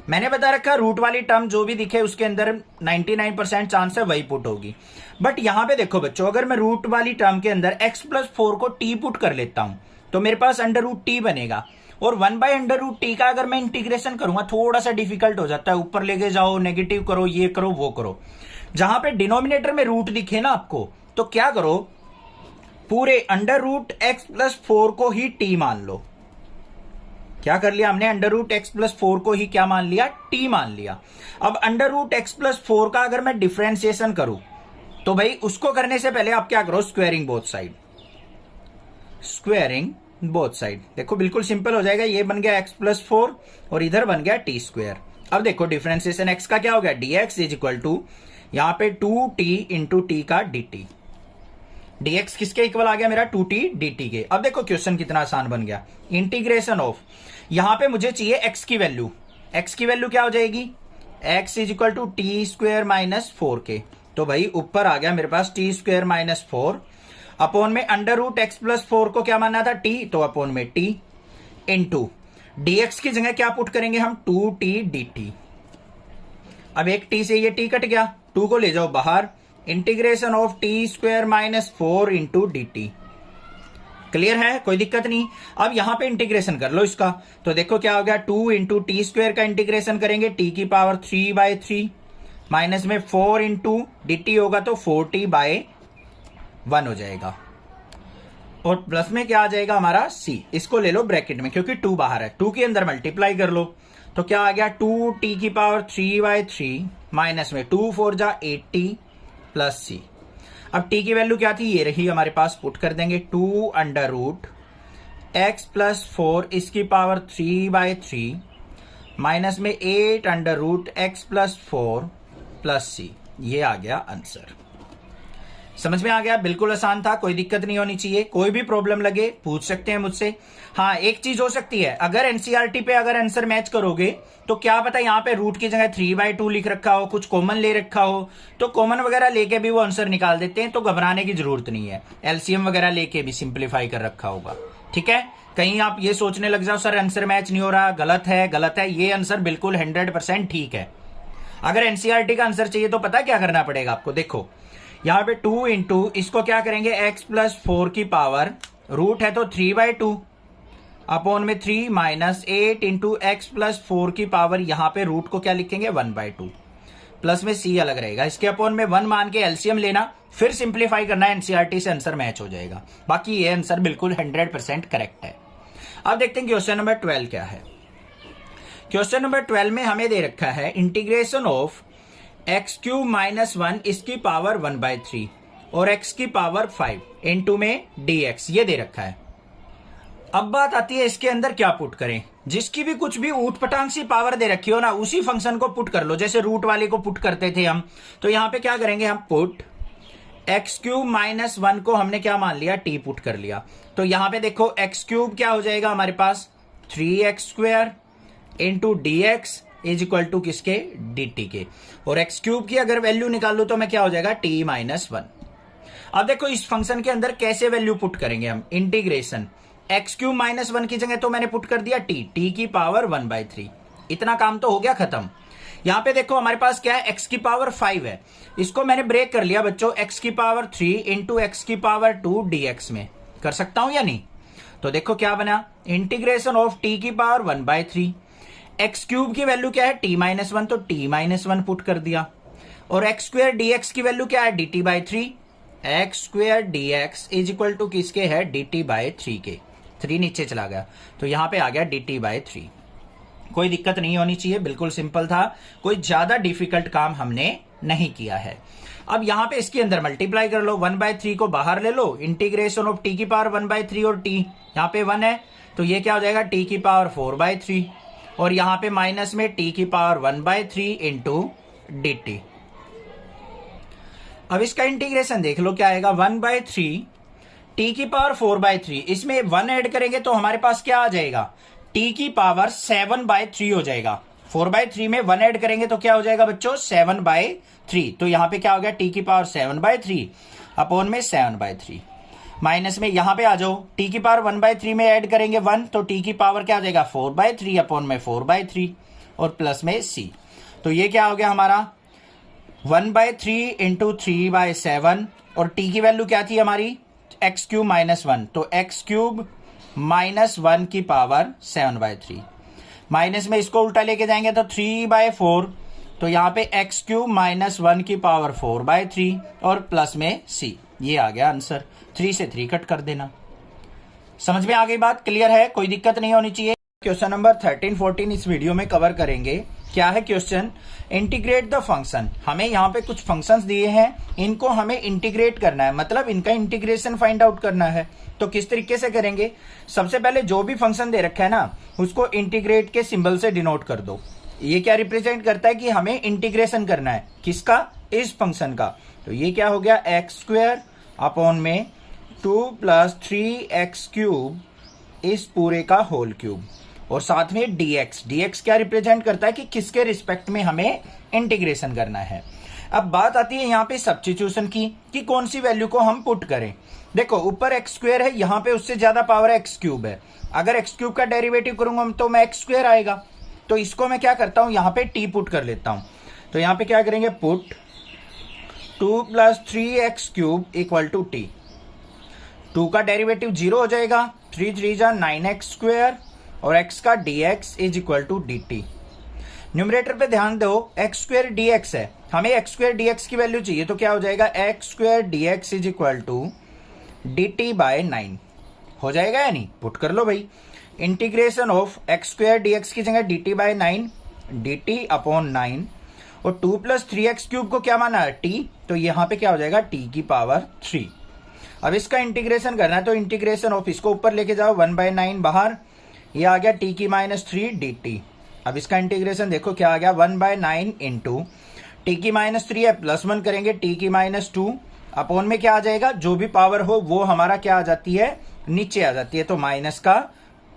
मैंने बता रखा रूट वाली टर्म जो भी दिखे उसके अंदर 99% चांस है वही पुट होगी। बट यहां पे देखो बच्चों, अगर मैं रूट वाली टर्म के अंदर x प्लस 4 को t पुट कर लेता हूं तो मेरे पास अंडर रूट टी बनेगा, और 1/√t का अगर मैं इंटीग्रेशन करूंगा थोड़ा सा डिफिकल्ट हो जाता है, ऊपर लेके जाओ, नेगेटिव करो, ये करो वो करो। जहां पे डिनोमिनेटर में रूट दिखे ना आपको, तो क्या करो, पूरे अंडर रूट एक्स प्लस 4 को ही t मान लो। क्या कर लिया हमने, अंडर रूट एक्स प्लस 4 को ही क्या मान लिया, t मान लिया। अब अंडर रूट एक्स प्लस 4 का अगर मैं डिफरेंशिएशन करूं तो भाई उसको करने से पहले आप क्या करो, squaring both side, squaring both side. देखो बिल्कुल सिंपल हो जाएगा, ये बन गया x प्लस 4 और इधर बन गया t स्क्वेयर। अब देखो डिफरेंशिएशन x का क्या हो गया, dx इज इक्वल टू यहां पे 2t इंटू टी का dt। dx किसके इक्वल आ गया मेरा 2t dt के। अब देखो क्वेश्चन कितना आसान बन गया, इंटीग्रेशन ऑफ, यहां पे मुझे चाहिए x की वैल्यू, x की वैल्यू क्या हो जाएगी, x is equal to t square minus 4 के। तो भाई ऊपर आ गया मेरे पास टी स्क्वेयर माइनस 4 अपॉन में अंडर रूट एक्स प्लस 4 को क्या मानना था t, तो अपॉन में t इंटू dx की जगह क्या पुट करेंगे हम 2t dt। अब एक t से ये t कट गया, 2 को ले जाओ बाहर, integration of T square minus 4 into dt। Clear है, कोई दिक्कत नहीं। अब यहां पे इंटीग्रेशन कर लो इसका, तो देखो क्या हो गया, 2 इंटू टी स्क्वायर का इंटीग्रेशन करेंगे टी की पावर 3/3 माइनस में 4 इंटू डी टी होगा तो 4t/1 हो जाएगा, और प्लस में क्या आ जाएगा हमारा c, इसको ले लो ब्रैकेट में क्योंकि 2 बाहर है, 2 के अंदर मल्टीप्लाई कर लो तो क्या आ गया 2t की पावर 3/3 माइनस में 2 4 जा 8t प्लस c। अब t की वैल्यू क्या थी, ये रही हमारे पास, पुट कर देंगे 2 अंडर रूट x प्लस 4 इसकी पावर 3/3 माइनस में 8 under root x plus 4 plus c। ये आ गया आंसर। समझ में आ गया, बिल्कुल आसान था, कोई दिक्कत नहीं होनी चाहिए। कोई भी प्रॉब्लम लगे पूछ सकते हैं मुझसे। हाँ, एक चीज हो सकती है, अगर एनसीईआरटी पे अगर आंसर मैच करोगे तो क्या पता यहाँ पे रूट की जगह 3/2 लिख रखा हो, कुछ कॉमन ले रखा हो, तो कॉमन वगैरह लेके भी वो आंसर निकाल देते हैं, तो घबराने की जरूरत नहीं है। एलसीएम वगैरह लेके भी सिंप्लीफाई कर रखा होगा, ठीक है। कहीं आप ये सोचने लग जाओ सर आंसर मैच नहीं हो रहा, गलत है, ये आंसर बिल्कुल 100% ठीक है। अगर एनसीईआरटी का आंसर चाहिए तो पता क्या करना पड़ेगा आपको, देखो यहां पे 2 इंटू इसको क्या करेंगे x प्लस 4 की पावर, रूट है तो 3/2 अपॉन में 3 माइनस 8 इंटू एक्स प्लस 4 की पावर, यहां पे रूट को क्या लिखेंगे 1/2 प्लस में c अलग रहेगा, इसके अपॉन में 1 मान के एलसीएम लेना, फिर सिंप्लीफाई करना, एनसीईआरटी से आंसर मैच हो जाएगा। बाकी ये आंसर बिल्कुल 100% करेक्ट है। अब देखते हैं क्वेश्चन नंबर 12 क्या है। क्वेश्चन नंबर 12 में हमें दे रखा है इंटीग्रेशन ऑफ x³ माइनस 1 इसकी पावर 1/3 और x की पावर 5 इंटू में dx, ये दे रखा है। अब बात आती है इसके अंदर क्या पुट करें। जिसकी भी कुछ भी ऊट पटांग सी पावर दे रखी हो ना, उसी फंक्शन को पुट कर लो, जैसे रूट वाले को पुट करते थे हम। तो यहां पे क्या करेंगे हम, पुट x³ माइनस 1 को हमने क्या मान लिया, t पुट कर लिया। तो यहां पे देखो x³ क्या हो जाएगा हमारे पास 3x² into dx is equal to किसके, dt के, और x³ की अगर वैल्यू निकाल लो तो मैं क्या हो जाएगा t माइनस 1। अब देखो इस फंक्शन के अंदर कैसे वैल्यू पुट करेंगे हम, इंटीग्रेशन x³ माइनस 1 की जगह तो मैंने पुट कर दिया t की पावर 1/3, इतना काम तो हो गया खत्म। यहां पे देखो हमारे पास क्या है, x की पावर 5 है, इसको मैंने ब्रेक कर लिया बच्चों, x की पावर 3 इंटू एक्स की पावर 2 dx में कर सकता हूं या नहीं। तो देखो क्या बना, इंटीग्रेशन ऑफ t की पावर 1/3, x³ की वैल्यू क्या है t-1, तो t-1 पुट कर दिया, और x² dx की वैल्यू क्या है dt/3, x² dx is equal to किसके है, dt/3 के, 3 नीचे चला गया तो यहां पे आ गया dt/3। कोई दिक्कत नहीं होनी चाहिए, बिल्कुल सिंपल था, कोई ज्यादा डिफिकल्ट काम हमने नहीं किया है। अब यहां पे इसके अंदर मल्टीप्लाई कर लो, 1/3 को बाहर ले लो, इंटीग्रेशन ऑफ t की पावर 1/3 और t यहां पे 1 है तो ये क्या हो जाएगा t की पावर 4/3, और यहां पे माइनस में t की पावर 1/3 इंटू dt। अब इसका इंटीग्रेशन देख लो क्या आएगा, 1/3 t की पावर 4/3, इसमें 1 ऐड करेंगे तो हमारे पास क्या आ जाएगा, t की पावर 7/3 हो जाएगा। 4/3 में 1 ऐड करेंगे तो क्या हो जाएगा बच्चों, 7/3। तो यहां पे क्या हो गया, t की पावर 7/3 अपॉन में 7/3, माइनस में यहां पे आ जाओ, t की पावर 1/3 में ऐड करेंगे 1 तो t की पावर क्या आ जाएगा 4/3 अपॉन में 4/3 और प्लस में c। तो ये क्या हो गया हमारा 1/3 इंटू 3/7, और t की वैल्यू क्या थी हमारी x³ माइनस 1, तो x³ माइनस 1 की पावर 7/3, माइनस में इसको उल्टा लेके जाएंगे तो 3/4, तो यहाँ पे x³ माइनस 1 की पावर 4/3 और प्लस में c। ये आ गया आंसर, 3 से 3 कट कर देना। समझ में आ गई बात, क्लियर है, कोई दिक्कत नहीं होनी चाहिए। क्वेश्चन नंबर 13-14 इस वीडियो में कवर करेंगे। क्या है क्वेश्चन, इंटीग्रेट द फंक्शन। हमें यहाँ पे कुछ फंक्शंस दिए हैं, इनको हमें इंटीग्रेट करना है, मतलब इनका इंटीग्रेशन फाइंड आउट करना है। तो किस तरीके से करेंगे, सबसे पहले जो भी फंक्शन दे रखा है ना उसको इंटीग्रेट के सिंबल से डिनोट कर दो। ये क्या रिप्रेजेंट करता है कि हमें इंटीग्रेशन करना है, किसका, इस फंक्शन का। तो ये क्या हो गया, x² अपॉन में 2 + 3x³ इस पूरे का होल क्यूब, और साथ में dx क्या रिप्रेजेंट करता है कि किसके रिस्पेक्ट में हमें इंटीग्रेशन करना है। अब बात आती है यहाँ पे सब्स्टिट्यूशन की, कि कौन सी वैल्यू को हम पुट करें। देखो ऊपर x² है, यहाँ पे उससे ज्यादा पावर x³ है, अगर x³ का डेरिवेटिव करूंगा तो मैं x² आएगा, तो इसको मैं क्या करता हूं, यहाँ पे t पुट कर लेता हूं। तो यहाँ पे क्या करेंगे, put 2 + 3x³ equal to t। 2 का डेरिवेटिव 0 हो जाएगा, 3 3 जा 9x स्क्वायर और x का dx is equal to dt। Numerator पे ध्यान दो, x स्क्वायर dx है, हमें x स्क्वायर dx की वैल्यू चाहिए, तो क्या हो जाएगा x square dx is equal to dt by 9 हो जाएगा या नहीं? पुट कर लो भाई। Integration of x square dx की जगह dt बाय 9 dt अपॉन 9 और 2 प्लस 3x क्यूब को क्या माना है? t, तो यहाँ पे क्या हो जाएगा t की पावर 3। अब इसका इंटीग्रेशन करना है, तो इंटीग्रेशन ऑफ इसको ऊपर लेके जाओ 1 बाय 9 बाहर, ये आ गया t की माइनस 3 dt। अब इसका इंटीग्रेशन देखो क्या आ गया 1 बाय 9 इंटू टी की माइनस 3 है प्लस 1 करेंगे t की माइनस 2 अपॉन में क्या आ जाएगा, जो भी पावर हो वो हमारा क्या आ जाती है, नीचे आ जाती है, तो माइनस का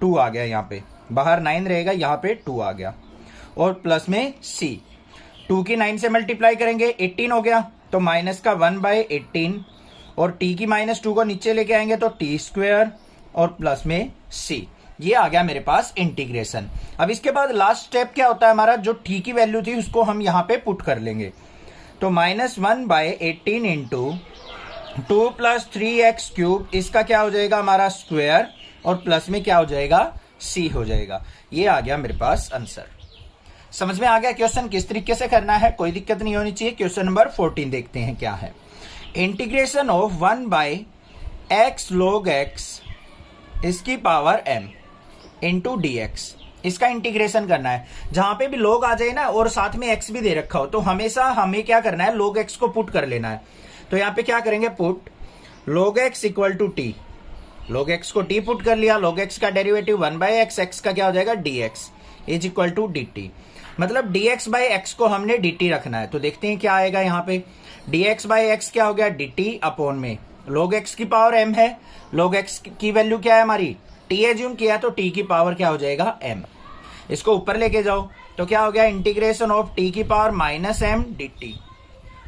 2 आ गया, यहाँ पे बाहर 9 रहेगा, यहाँ पे 2 आ गया और प्लस में c, 2 की 9 से मल्टीप्लाई करेंगे 18 हो गया, तो माइनस का 1 बाय 18 और t की माइनस 2 को नीचे लेके आएंगे तो t स्क्वायर और प्लस में c। ये आ गया मेरे पास इंटीग्रेशन। अब इसके बाद लास्ट स्टेप क्या होता है हमारा, जो t की वैल्यू थी उसको हम यहाँ पे पुट कर लेंगे, तो minus 1 by 18 into 2 plus 3x cube, इसका क्या हो जाएगा हमारा स्क्वायर और प्लस में क्या हो जाएगा, c हो जाएगा। ये आ गया मेरे पास आंसर। समझ में आ गया क्वेश्चन किस तरीके से करना है, कोई दिक्कत नहीं होनी चाहिए। क्वेश्चन नंबर 14 देखते हैं क्या है। Integration of 1 by x log x इसकी पावर m इंटू dx, इसका इंटीग्रेशन करना है। जहां पे भी log आ जाए ना और साथ में x भी दे रखा हो, तो हमेशा हमें क्या करना है, log x को पुट कर लेना है। तो यहाँ पे क्या करेंगे, put log x equal to t, log x को t पुट कर लिया, log x का डेरिवेटिव 1 बाय x, x का क्या हो जाएगा dx is equal to dt, मतलब dx बाय x को हमने dt रखना है। तो देखते हैं क्या आएगा, यहाँ पे dx बाय x क्या हो गया, dt अपॉन में log x की पावर m है, log x की वैल्यू क्या है हमारी, t एज्यूम किया, तो t की पावर क्या हो जाएगा m। इसको ऊपर लेके जाओ तो क्या हो गया, इंटीग्रेशन ऑफ t की पावर माइनस m dt।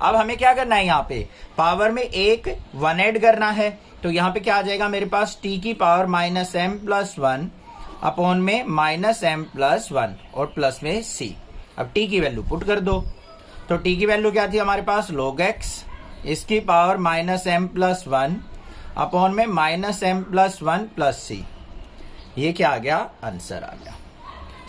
अब हमें क्या करना है, यहाँ पे पावर में एक 1 ऐड करना है, तो यहाँ पे क्या आ जाएगा मेरे पास, t की power minus m plus 1 upon में माइनस m प्लस 1 और प्लस में c। अब t की वैल्यू पुट कर दो, तो t की वैल्यू क्या थी हमारे पास, log x इसकी power minus m plus 1 upon में minus m plus 1 plus c। ये क्या आ गया, आंसर आ गया।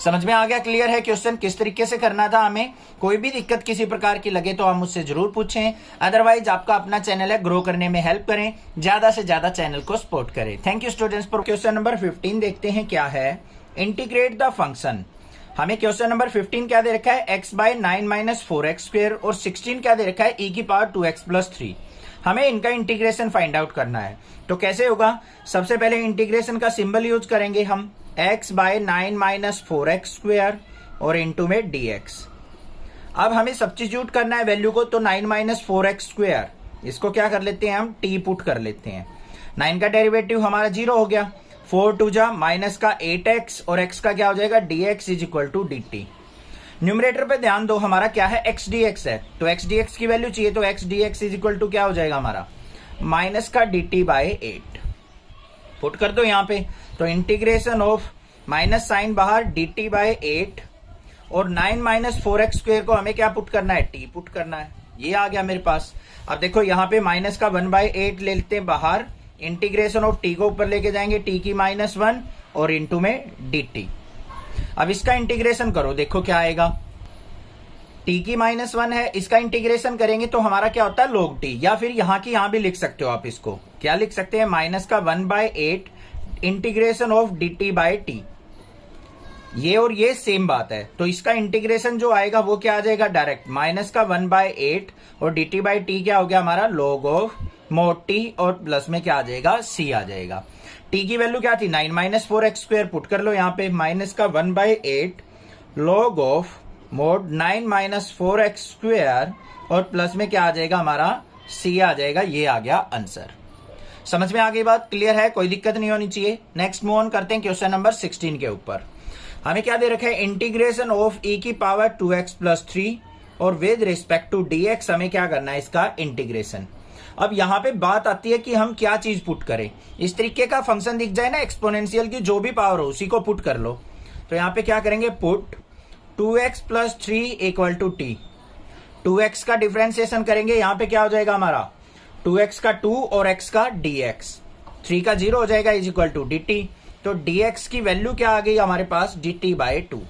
समझ में आ गया, क्लियर है क्वेश्चन किस तरीके से करना था हमें। कोई भी दिक्कत किसी प्रकार की लगे तो आप मुझसे जरूर पूछें, अदरवाइज आपका अपना चैनल है, ग्रो करने में हेल्प करें, ज्यादा से ज्यादा चैनल को सपोर्ट करें। Thank you students. पर क्वेश्चन नंबर 15 देखते हैं क्या है, इंटीग्रेट द फंक्शन। हमें क्वेश्चन नंबर 15 क्या दे रखा है, x by 9 minus 4x square और 16 क्या दे रखा है, e की पावर 2x प्लस 3। हमें इनका इंटीग्रेशन फाइंड आउट करना है। तो कैसे होगा, सबसे पहले इंटीग्रेशन का सिंबल यूज करेंगे हम, x by 9 minus 4x square और इंटू में dx। अब हमें सब्स्टिट्यूट करना है वैल्यू को, तो 9 माइनस 4x स्क्वायर, इसको क्या कर लेते हैं हम, t पुट कर लेते हैं। 9 का डेरिवेटिव हमारा 0 हो गया, 4 2 जा माइनस का 8x और x का क्या हो जाएगा, dx is equal to dt। Numerator पे ध्यान दो, हमारा क्या है, x dx है, तो x dx की वैल्यू चाहिए, तो x dx is equal to क्या हो जाएगा हमारा, माइनस का dt बाय 8 पुट कर दो यहाँ पे। तो इंटीग्रेशन ऑफ माइनस साइन बाहर dt बाय 8 और 9 माइनस 4x स्क्वायर को हमें क्या पुट करना है, t पुट करना है। ये आ गया मेरे पास। अब देखो यहाँ पे माइनस का 1 बाय 8 ले लेते हैं बाहर, इंटीग्रेशन ऑफ t को ऊपर लेके जाएंगे, t की माइनस 1 और इंटू में dt। अब इसका इंटीग्रेशन करो, देखो क्या आएगा, t की माइनस 1 है, इसका इंटीग्रेशन करेंगे तो हमारा क्या होता है, log t, या फिर यहाँ की यहाँ भी लिख सकते हो आप, इसको क्या लिख सकते हैं, माइनस का 1 by 8 integration of dt by t। ये और ये सेम बात है, तो इसका इंटीग्रेशन जो आएगा वो क्या आ जाएगा, डायरेक्ट माइनस का 1 बाय 8 और dt बाय t क्या हो गया हमारा, log ऑफ मोड t और प्लस में क्या आ जाएगा, c आ जाएगा। t की वैल्यू क्या थी, 9 माइनस 4x स्क्वायर पुट कर लो यहाँ पे, माइनस का 1 by 8 log of mod 9 minus 4x square और प्लस में क्या आ जाएगा हमारा, c आ जाएगा। ये आ गया आंसर। समझ में आ गई बात, क्लियर है, कोई दिक्कत नहीं होनी चाहिए। नेक्स्ट मूव ऑन करते हैं क्वेश्चन नंबर 16 के ऊपर। हमें क्या दे रखा है, इंटीग्रेशन ऑफ e की पावर 2x प्लस 3 और विद रिस्पेक्ट टू dx हमें क्या करना है, इसका इंटीग्रेशन। अब यहाँ पे बात आती है कि हम क्या चीज पुट करें। इस तरीके का फंक्शन दिख जाए ना एक्सपोनेंशियल की, जो भी पावर हो उसी को पुट कर लो। तो यहाँ पे क्या करेंगे, put 2x plus 3 equal to t। 2x का डिफरेंशिएशन करेंगे, यहाँ पे क्या हो जाएगा हमारा, 2x का 2 और x का dx। 3 का 0 हो जाएगा इज इक्वल टू dt। तो dx की वैल्यू क्या आ गई हमारे पास, dt/2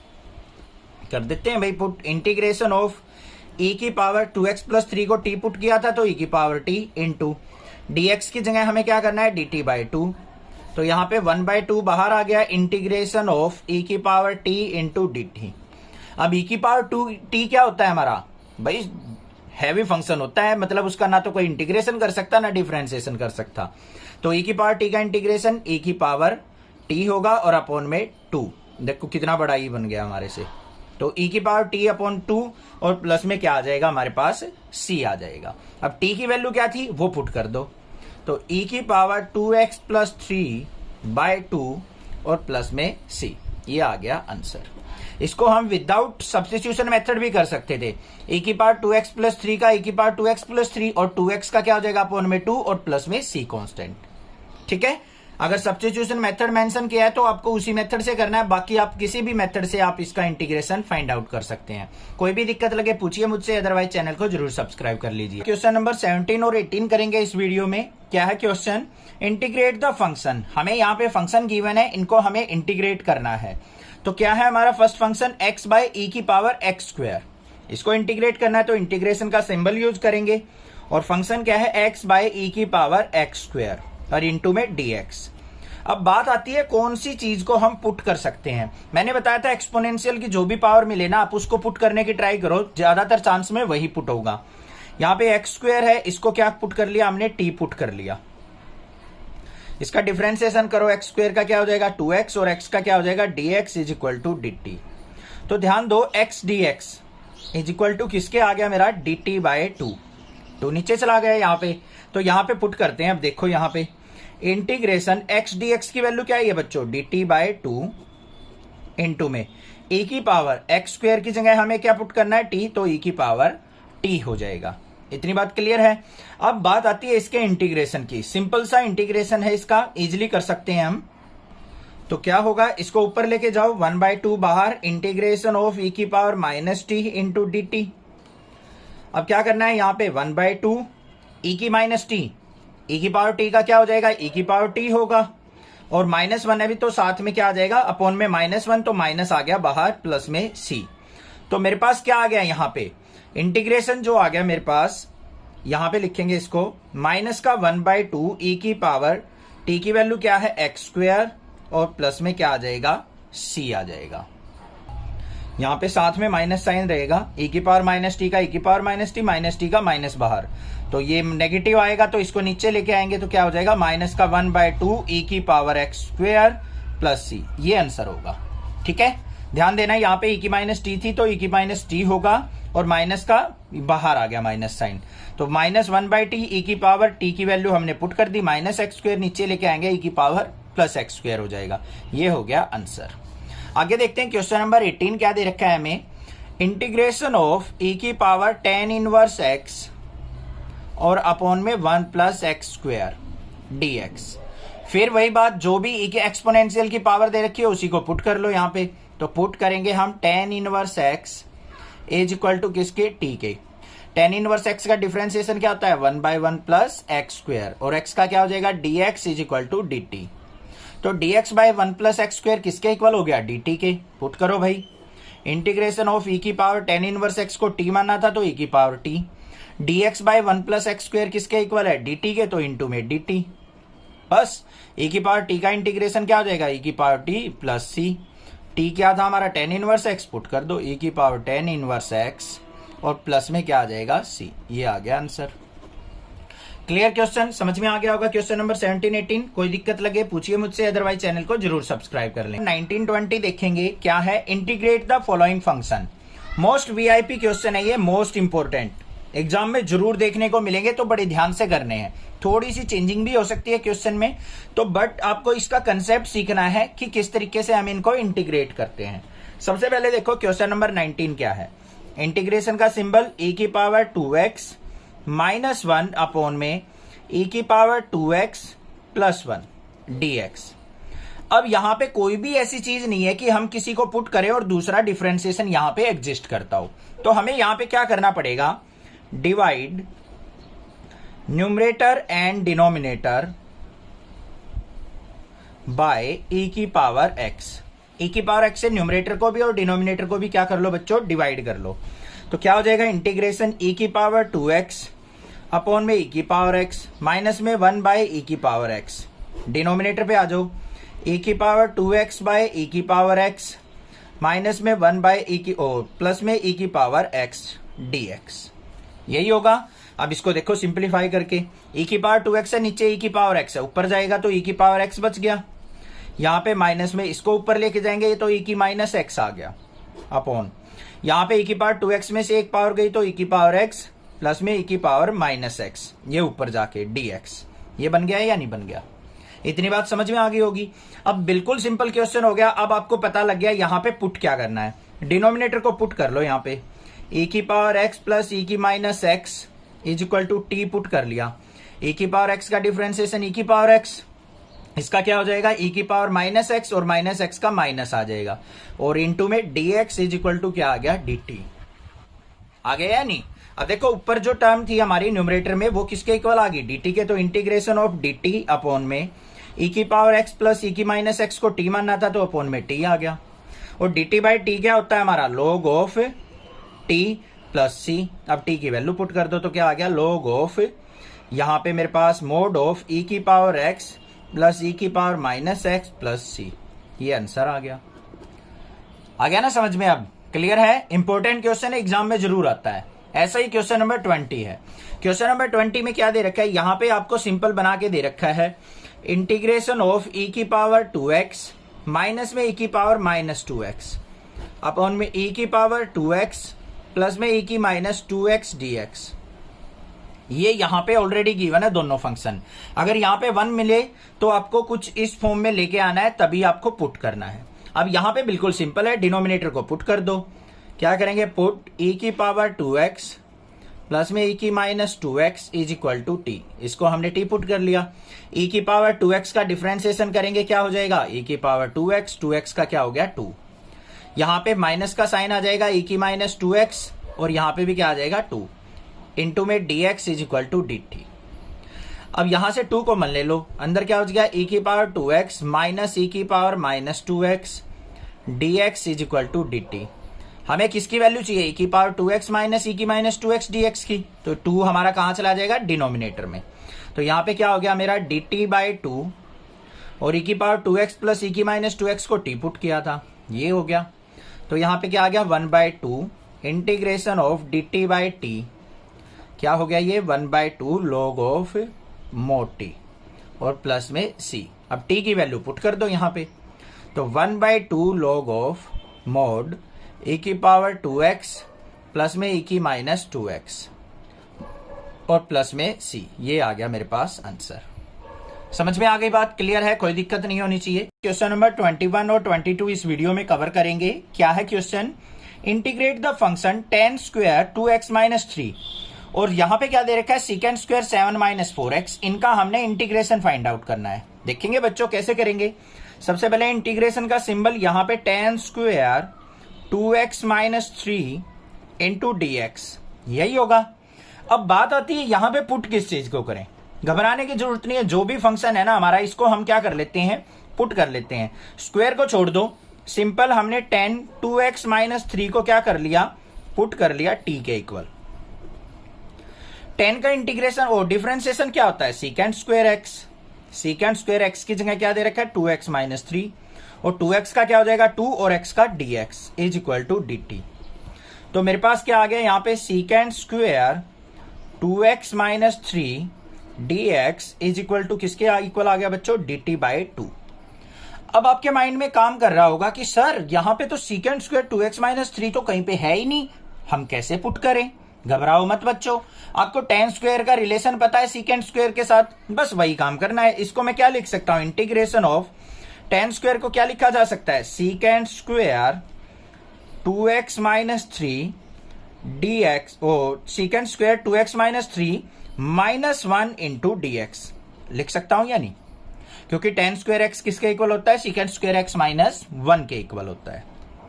कर देते हैं भाई पुट। इंटीग्रेशन ऑफ e की पावर 2x प्लस 3 को t पुट किया था तो e की पावर t इंटू dx की जगह हमें क्या करना है, dt/2। तो यहाँ पे 1/2 बाहर आ गया, इंटीग्रेशन ऑफ e की पावर t इंटू dt। अब e की पावर 2t क्या होता है हमारा भाई, हैवी फंक्शन होता है, मतलब उसका ना तो कोई इंटीग्रेशन कर सकता ना डिफरेंशिएशन कर सकता। तो e की पावर t का इंटीग्रेशन e की पावर t होगा और अपॉन में 2। देखो कितना बड़ा e बन गया हमारे से। तो e की पावर t अपॉन 2 और प्लस में क्या आ जाएगा हमारे पास, c आ जाएगा। अब t की वैल्यू क्या थी वो पुट कर दो। तो e की पावर 2x प्लस 3/2 और प्लस में c, ये आ गया आंसर। इसको हम विदाउट सब्स्टिट्यूशन मेथड भी कर सकते थे। e की पावर 2x प्लस 3 का e की पावर 2x प्लस 3 और 2x का क्या हो जाएगा अपॉन में 2 और प्लस में c कांस्टेंट। ठीक है, अगर सब्स्टिट्यूशन मेथड मेंशन किया है तो आपको उसी मेथड से करना है, बाकी आप किसी भी मेथड से आप इसका इंटीग्रेशन फाइंड आउट कर सकते हैं। कोई भी दिक्कत लगे पूछिए मुझसे, अदरवाइज चैनल को जरूर सब्सक्राइब कर लीजिए। क्वेश्चन नंबर 17 और 18 करेंगे इस वीडियो में। क्या है क्वेश्चन, इंटीग्रेट द फंक्शन। हमें यहाँ पे फंक्शन गिवन है, इनको हमें इंटीग्रेट करना है। तो क्या है हमारा first function, x by e की पावर x स्क्वायर। इसको इंटीग्रेट करना है तो इंटीग्रेशन का सिंबल यूज करेंगे। और फंक्शन क्या है, x बाय e की पावर x स्क्वायर और इंटू में dx। अब बात आती है कौन सी चीज को हम पुट कर सकते हैं। मैंने बताया था एक्सपोनेंशियल की जो भी पावर मिले ना आप उसको पुट करने की ट्राई करो, ज्यादातर चांस में वही पुट होगा। यहाँ पे x स्क्वायर है, इसको क्या पुट कर लिया हमने, t पुट कर लिया। इसका डिफरेंशिएशन करो, x स्क्वायर का क्या हो जाएगा 2x और x का क्या हो जाएगा dx is equal to dt। तो ध्यान दो x dx is equal to किसके आ गया मेरा, dt/2। तो नीचे चला गया यहाँ पे, तो यहाँ पे पुट करते हैं। अब देखो यहाँ पे इंटीग्रेशन x dx की वैल्यू क्या है ये बच्चों, dt/2 इंटू में e की पावर x स्क्वायर की जगह हमें क्या पुट करना है, t, तो e की पावर t हो जाएगा। इतनी बात क्लियर है। अब बात आती है इसके इंटीग्रेशन की। सिंपल सा इंटीग्रेशन है इसका, इजिली कर सकते हैं हम। तो क्या होगा, इसको ऊपर लेके जाओ, 1/2 बाहर, इंटीग्रेशन ऑफ e की power minus T into dt। अब क्या करना है, यहाँ पे 1/2 e की माइनस टी, e की पावर t का क्या हो जाएगा, e की पावर t होगा। और -1 है भी तो साथ में क्या आ जाएगा, अपॉन में -1, तो माइनस आ गया बाहर, प्लस में c। तो मेरे पास क्या आ गया यहाँ पे, इंटीग्रेशन जो आ गया मेरे पास, यहां पे लिखेंगे इसको, माइनस का 1/2 e की पावर t की वैल्यू क्या है x स्क्वायर और प्लस में क्या आ जाएगा, c आ जाएगा। यहां पे साथ में माइनस साइन रहेगा, e की पावर माइनस टी का e की पावर माइनस टी का माइनस बाहर, तो ये नेगेटिव आएगा तो इसको नीचे लेके आएंगे तो क्या हो जाएगा, माइनस का 1/2 e की power x square plus c, ये आंसर होगा। ठीक है, ध्यान देना यहाँ पे e की माइनस टी थी तो e की माइनस टी होगा और माइनस का बाहर आ गया माइनस साइन, तो -1/t e की पावर t की वैल्यू हमने पुट कर दी, माइनस x स्क्वायर नीचे लेके आएंगे e की पावर प्लस x स्क्वायर हो जाएगा। ये हो गया आंसर। आगे देखते हैं क्वेश्चन नंबर 18 क्या दे रखा है हमें, इंटीग्रेशन ऑफ e की पावर tan इनवर्स x और अपॉन में 1 प्लस x स्क्वायर dx। फिर वही बात, जो भी e के एक्सपोनेंशियल की पावर दे रखी है उसी को पुट कर लो यहाँ पे। तो पुट करेंगे हम tan inverse x is equal to किसके, t के। tan इनवर्स x का डिफरेंशिएशन क्या होता है, 1/1 प्लस x स्क्वायर, और x का क्या हो जाएगा, dx is equal to dt। तो dx/1 प्लस x स्क्वायर किसके इक्वल हो गया, dt के। पुट करो भाई, इंटीग्रेशन ऑफ e की पावर tan इनवर्स x को t माना था तो e की power t, dx/1 plus x square किसके इक्वल है, dt के, तो इंटू में dt। बस e की पावर t का इंटीग्रेशन क्या हो जाएगा, e की power t plus c। t क्या था हमारा, tan इनवर्स x, पुट कर दो e की पावर tan इनवर्स x और प्लस में क्या आ जाएगा, c। ये आ गया आंसर। क्लियर क्वेश्चन, समझ में आ गया होगा क्वेश्चन नंबर 17 18। कोई दिक्कत लगे पूछिए मुझसे, अदरवाइज चैनल को जरूर सब्सक्राइब कर लें। 19 20 देखेंगे। क्या है, integrate the following function. Most VIP question है ये, मोस्ट इंपोर्टेंट, एग्जाम में जरूर देखने को मिलेंगे, तो बड़े ध्यान से करने हैं। थोड़ी सी चेंजिंग भी हो सकती है क्वेश्चन में, तो बट आपको इसका कंसेप्ट सीखना है कि किस तरीके से हम इनको इंटीग्रेट करते हैं। सबसे पहले देखो क्वेश्चन नंबर 19 क्या है, इंटीग्रेशन का सिंबल e की पावर 2x माइनस 1 अपॉन में e की पावर 2x प्लस 1 dx। अब यहां पे कोई भी ऐसी चीज नहीं है कि हम किसी को पुट करें और दूसरा डिफरेंशिएशन यहां पे एग्जिस्ट करता हो, तो हमें यहां पे क्या करना पड़ेगा, divide numerator and denominator by e की पावर एक्स। ई की पावर एक्स से न्यूमरेटर को भी और डिनोमिनेटर को भी क्या कर लो बच्चों, डिवाइड कर लो। तो क्या हो जाएगा, इंटीग्रेशन ई की पावर 2x अपॉन में ई की पावर x माइनस में 1 बाय ई की पावर x। डिनोमिनेटर पे आ जाओ, ई की पावर 2x बाय ई की पावर x माइनस में 1 बाय ई की प्लस में ई की पावर x dx। यही होगा। अब इसको देखो सिंप्लीफाई करके, ई की पावर 2x है, नीचे ई की पावर x है, ऊपर जाएगा तो ई की पावर x बच गया। यहाँ पे माइनस में इसको ऊपर लेके जाएंगे तो ई की माइनस x आ गया अपॉन, यहाँ पे ई की पावर 2x में से एक पावर गई तो ई की पावर x प्लस में ई की पावर माइनस x, ये ऊपर जाके dx। ये बन गया है या नहीं बन गया? इतनी बात समझ में आ गई होगी। अब बिल्कुल सिंपल क्वेश्चन हो गया। अब आपको पता लग गया यहाँ पे पुट क्या करना है। डिनोमिनेटर को पुट कर लो, यहाँ पे ई की पावर x प्लस ई की minus x is equal to t put कर लिया। ई की पावर x का डिफरेंशिएशन ई की पावर x, इसका क्या हो जाएगा, ई की पावर माइनस एक्स और माइनस एक्स का माइनस आ जाएगा, और इनटू में dx इज इक्वल टू क्या आ गया, dt। आ गया या नहीं? अब देखो ऊपर जो टर्म थी हमारी न्यूमरेटर में वो किसके इक्वल आ गई, dt के। तो इंटीग्रेशन ऑफ dt अपॉन में ई की पावर x प्लस ई की माइनस एक्स को t मानना था तो अपॉन में t आ गया। और dt बाई टी क्या होता है हमारा, log of t plus c। अब t की वैल्यू पुट कर दो तो क्या आ गया, log ऑफ, यहाँ पे मेरे पास मोड ऑफ ई की पावर x प्लस ई की power minus x plus c. ये आंसर आ गया ना समझ में? अब क्लियर है? इंपॉर्टेंट क्वेश्चन है, एग्जाम में जरूर आता है। ऐसा ही क्वेश्चन नंबर 20 है। क्वेश्चन नंबर 20 में क्या दे रखा है, यहाँ पे आपको सिंपल बना के दे रखा है, इंटीग्रेशन ऑफ ई की पावर 2x माइनस में ई की पावर माइनस 2x अपॉन में ई की पावर 2x प्लस में ई की माइनस 2x dx। ये यहाँ पे ऑलरेडी गिवन है दोनों फंक्शन। अगर यहाँ पे 1 मिले तो आपको कुछ इस फॉर्म में लेके आना है, तभी आपको पुट करना है। अब यहाँ पे बिल्कुल सिंपल है, डिनोमिनेटर को पुट कर दो। क्या करेंगे, पुट ई की पावर 2x प्लस में ई की minus 2x is equal to t. इसको हमने टी पुट कर लिया। ई की पावर 2x का डिफरेंशिएशन करेंगे, क्या हो जाएगा, ई की पावर 2x, 2x का क्या हो गया 2। यहाँ पे माइनस का साइन आ जाएगा, ई की माइनस 2x, और यहाँ पे भी क्या आ जाएगा 2 इंटू में dx is equal to dt। अब यहां से 2 को मन ले लो, अंदर क्या हो गया, e की पावर 2x माइनस e की power minus 2x dx is equal to dt। हमें किसकी वैल्यू चाहिए, e की पावर 2x माइनस e की माइनस 2x dx की। तो 2 हमारा कहां चला जाएगा, डिनोमिनेटर में। तो यहाँ पे क्या हो गया मेरा dt बाई 2, और e की पावर 2x प्लस e की माइनस 2x को t पुट किया था, ये हो गया। तो यहाँ पे क्या आ गया 1/2 integration of dt by T, क्या हो गया ये 1/2 log ऑफ मोड टी, और प्लस में c। अब t की वैल्यू पुट कर दो यहाँ पे, तो 1/2 log ऑफ मोड e की पावर 2x प्लस में e की माइनस 2x और प्लस में c। ये आ गया मेरे पास आंसर। समझ में आ गई बात? क्लियर है? कोई दिक्कत नहीं होनी चाहिए। क्वेश्चन नंबर 21 और 22 इस वीडियो में कवर करेंगे। क्या है question, integrate the function tan square 2x minus 3, और यहां पे क्या दे रखा है, सेकेंड स्क्वायर 7 माइनस 4x। इनका हमने इंटीग्रेशन फाइंड आउट करना है। देखेंगे बच्चों कैसे करेंगे। सबसे पहले इंटीग्रेशन का सिंबल यहाँ पे tan square 2x minus 3 into dx, यही होगा। अब बात आती है यहाँ पे पुट किस चीज को करें। घबराने की जरूरत नहीं है, जो भी फंक्शन है ना हमारा, इसको हम क्या कर लेते हैं, पुट कर लेते हैं। स्क्वायर को छोड़ दो, सिंपल हमने tan 2x माइनस 3 को क्या कर लिया, पुट कर लिया t के इक्वल। 10 का इंटीग्रेशन और डिफरेंशिएशन क्या होता है, second square x। Second square x की जगह क्या दे रखा है 2x माइनस 3, और 2x का क्या हो जाएगा 2 और x का dx is equal to dt। तो मेरे पास क्या आ गया यहाँ पे, second square 2x minus 3 dx is equal to किसके इक्वल आ गया बच्चों, dt बाई 2। अब आपके माइंड में काम कर रहा होगा कि सर यहाँ पे तो सेकेंड स्क्वायर 2x माइनस 3 तो कहीं पे है ही नहीं, हम कैसे पुट करें। घबराओ मत बच्चों, आपको tan स्क्वायर का रिलेशन पता है सेकेंड स्क्वायर के साथ, बस वही काम करना है। इसको मैं क्या लिख सकता हूं, इंटीग्रेशन ऑफ tan स्क्वायर को क्या लिखा जा सकता है, second square 2x minus 3 dx, और second square 2x minus 3 minus 1 into dx लिख सकता हूं या नहीं, क्योंकि tan स्क्वायर x किसके इक्वल होता है, सेकेंड स्क्वायर x माइनस 1 के इक्वल होता है।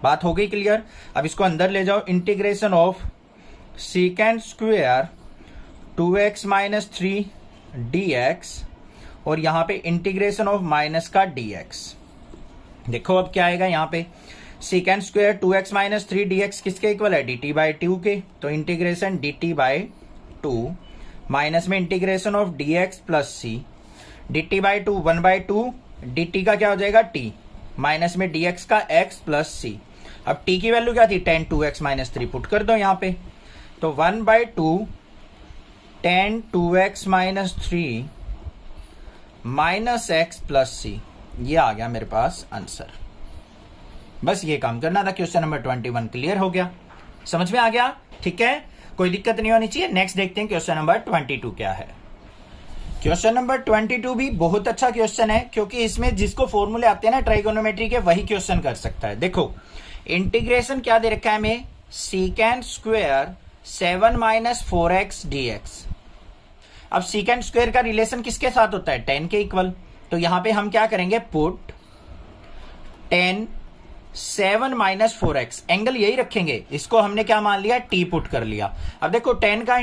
बात हो गई क्लियर? अब इसको अंदर ले जाओ, integration of second square 2x minus 3 dx और यहां पे इंटीग्रेशन ऑफ माइनस का dx। देखो अब क्या आएगा यहाँ पे, second square 2x minus 3 dx किसके इक्वल है, dt बाई 2 के। तो इंटीग्रेशन dt बाई 2 माइनस में integration of dx plus C, dt by 2 1 by 2, dt का क्या हो जाएगा t, माइनस में dx का x प्लस सी। अब t की वैल्यू क्या थी, tan 2x माइनस 3 पुट कर दो यहाँ पे। तो 1 by 2 tan 2x minus 3 minus x plus c, ये आ गया मेरे पास आंसर। बस ये काम करना था। क्वेश्चन नंबर 21 क्लियर हो गया, समझ में आ गया, ठीक है, कोई दिक्कत नहीं होनी चाहिए। नेक्स्ट देखते हैं क्वेश्चन नंबर 22 क्या है। क्वेश्चन नंबर 22 भी बहुत अच्छा क्वेश्चन है, क्योंकि इसमें जिसको फॉर्मूले आते हैं ना ट्राइगोनोमेट्री के, वही क्वेश्चन कर सकता है। देखो इंटीग्रेशन क्या दे रखा है हमें, सीकेंड स्क्वायर 7 माइनस 4x dx। अब सीकेंड स्क्वायर का रिलेशन किसके साथ होता है, tan के इक्वल। तो यहां पे हम क्या करेंगे, put tan 7 minus 4x, angle यही रखेंगे, इसको हमने क्या मान लिया, t पुट कर लिया। अब देखो tan का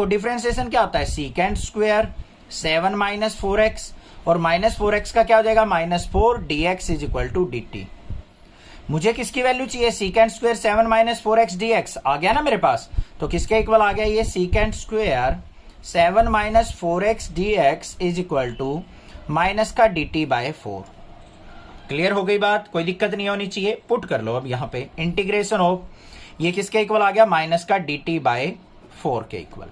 डिफरेंशिएशन क्या होता है, सीकेंड स्क्वायर 7 माइनस 4x, और माइनस 4x का क्या हो जाएगा, minus 4 dx is equal to dt। मुझे किसकी वैल्यू चाहिए, second square 7 minus 4x dx आ गया ना मेरे पास। तो किसके इक्वल आ गया, ये second square 7 minus 4x dx is equal to minus का dt बाय 4। क्लियर हो गई बात, कोई दिक्कत नहीं होनी चाहिए। पुट कर लो अब यहाँ पे इंटीग्रेशन ऑफ, ये किसके इक्वल आ गया, माइनस का dt बाय 4 के इक्वल।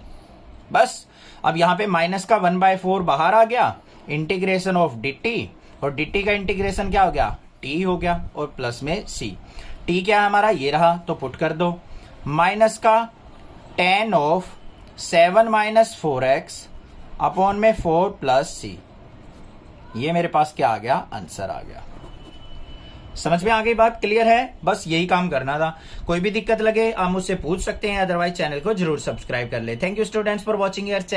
बस अब यहाँ पे माइनस का 1 बाय 4 बाहर आ गया, इंटीग्रेशन ऑफ dt, और dt का इंटीग्रेशन क्या हो गया, t हो गया, और प्लस में c। t क्या है हमारा, ये रहा, तो पुट कर दो, माइनस का tan of 7 minus 4x upon में 4 प्लस c। ये मेरे पास क्या आ गया, आंसर आ गया। समझ में आ गई बात, क्लियर है, बस यही काम करना था। कोई भी दिक्कत लगे आप मुझसे पूछ सकते हैं, अदरवाइज चैनल को जरूर सब्सक्राइब कर ले। Thank you students for watching your channel.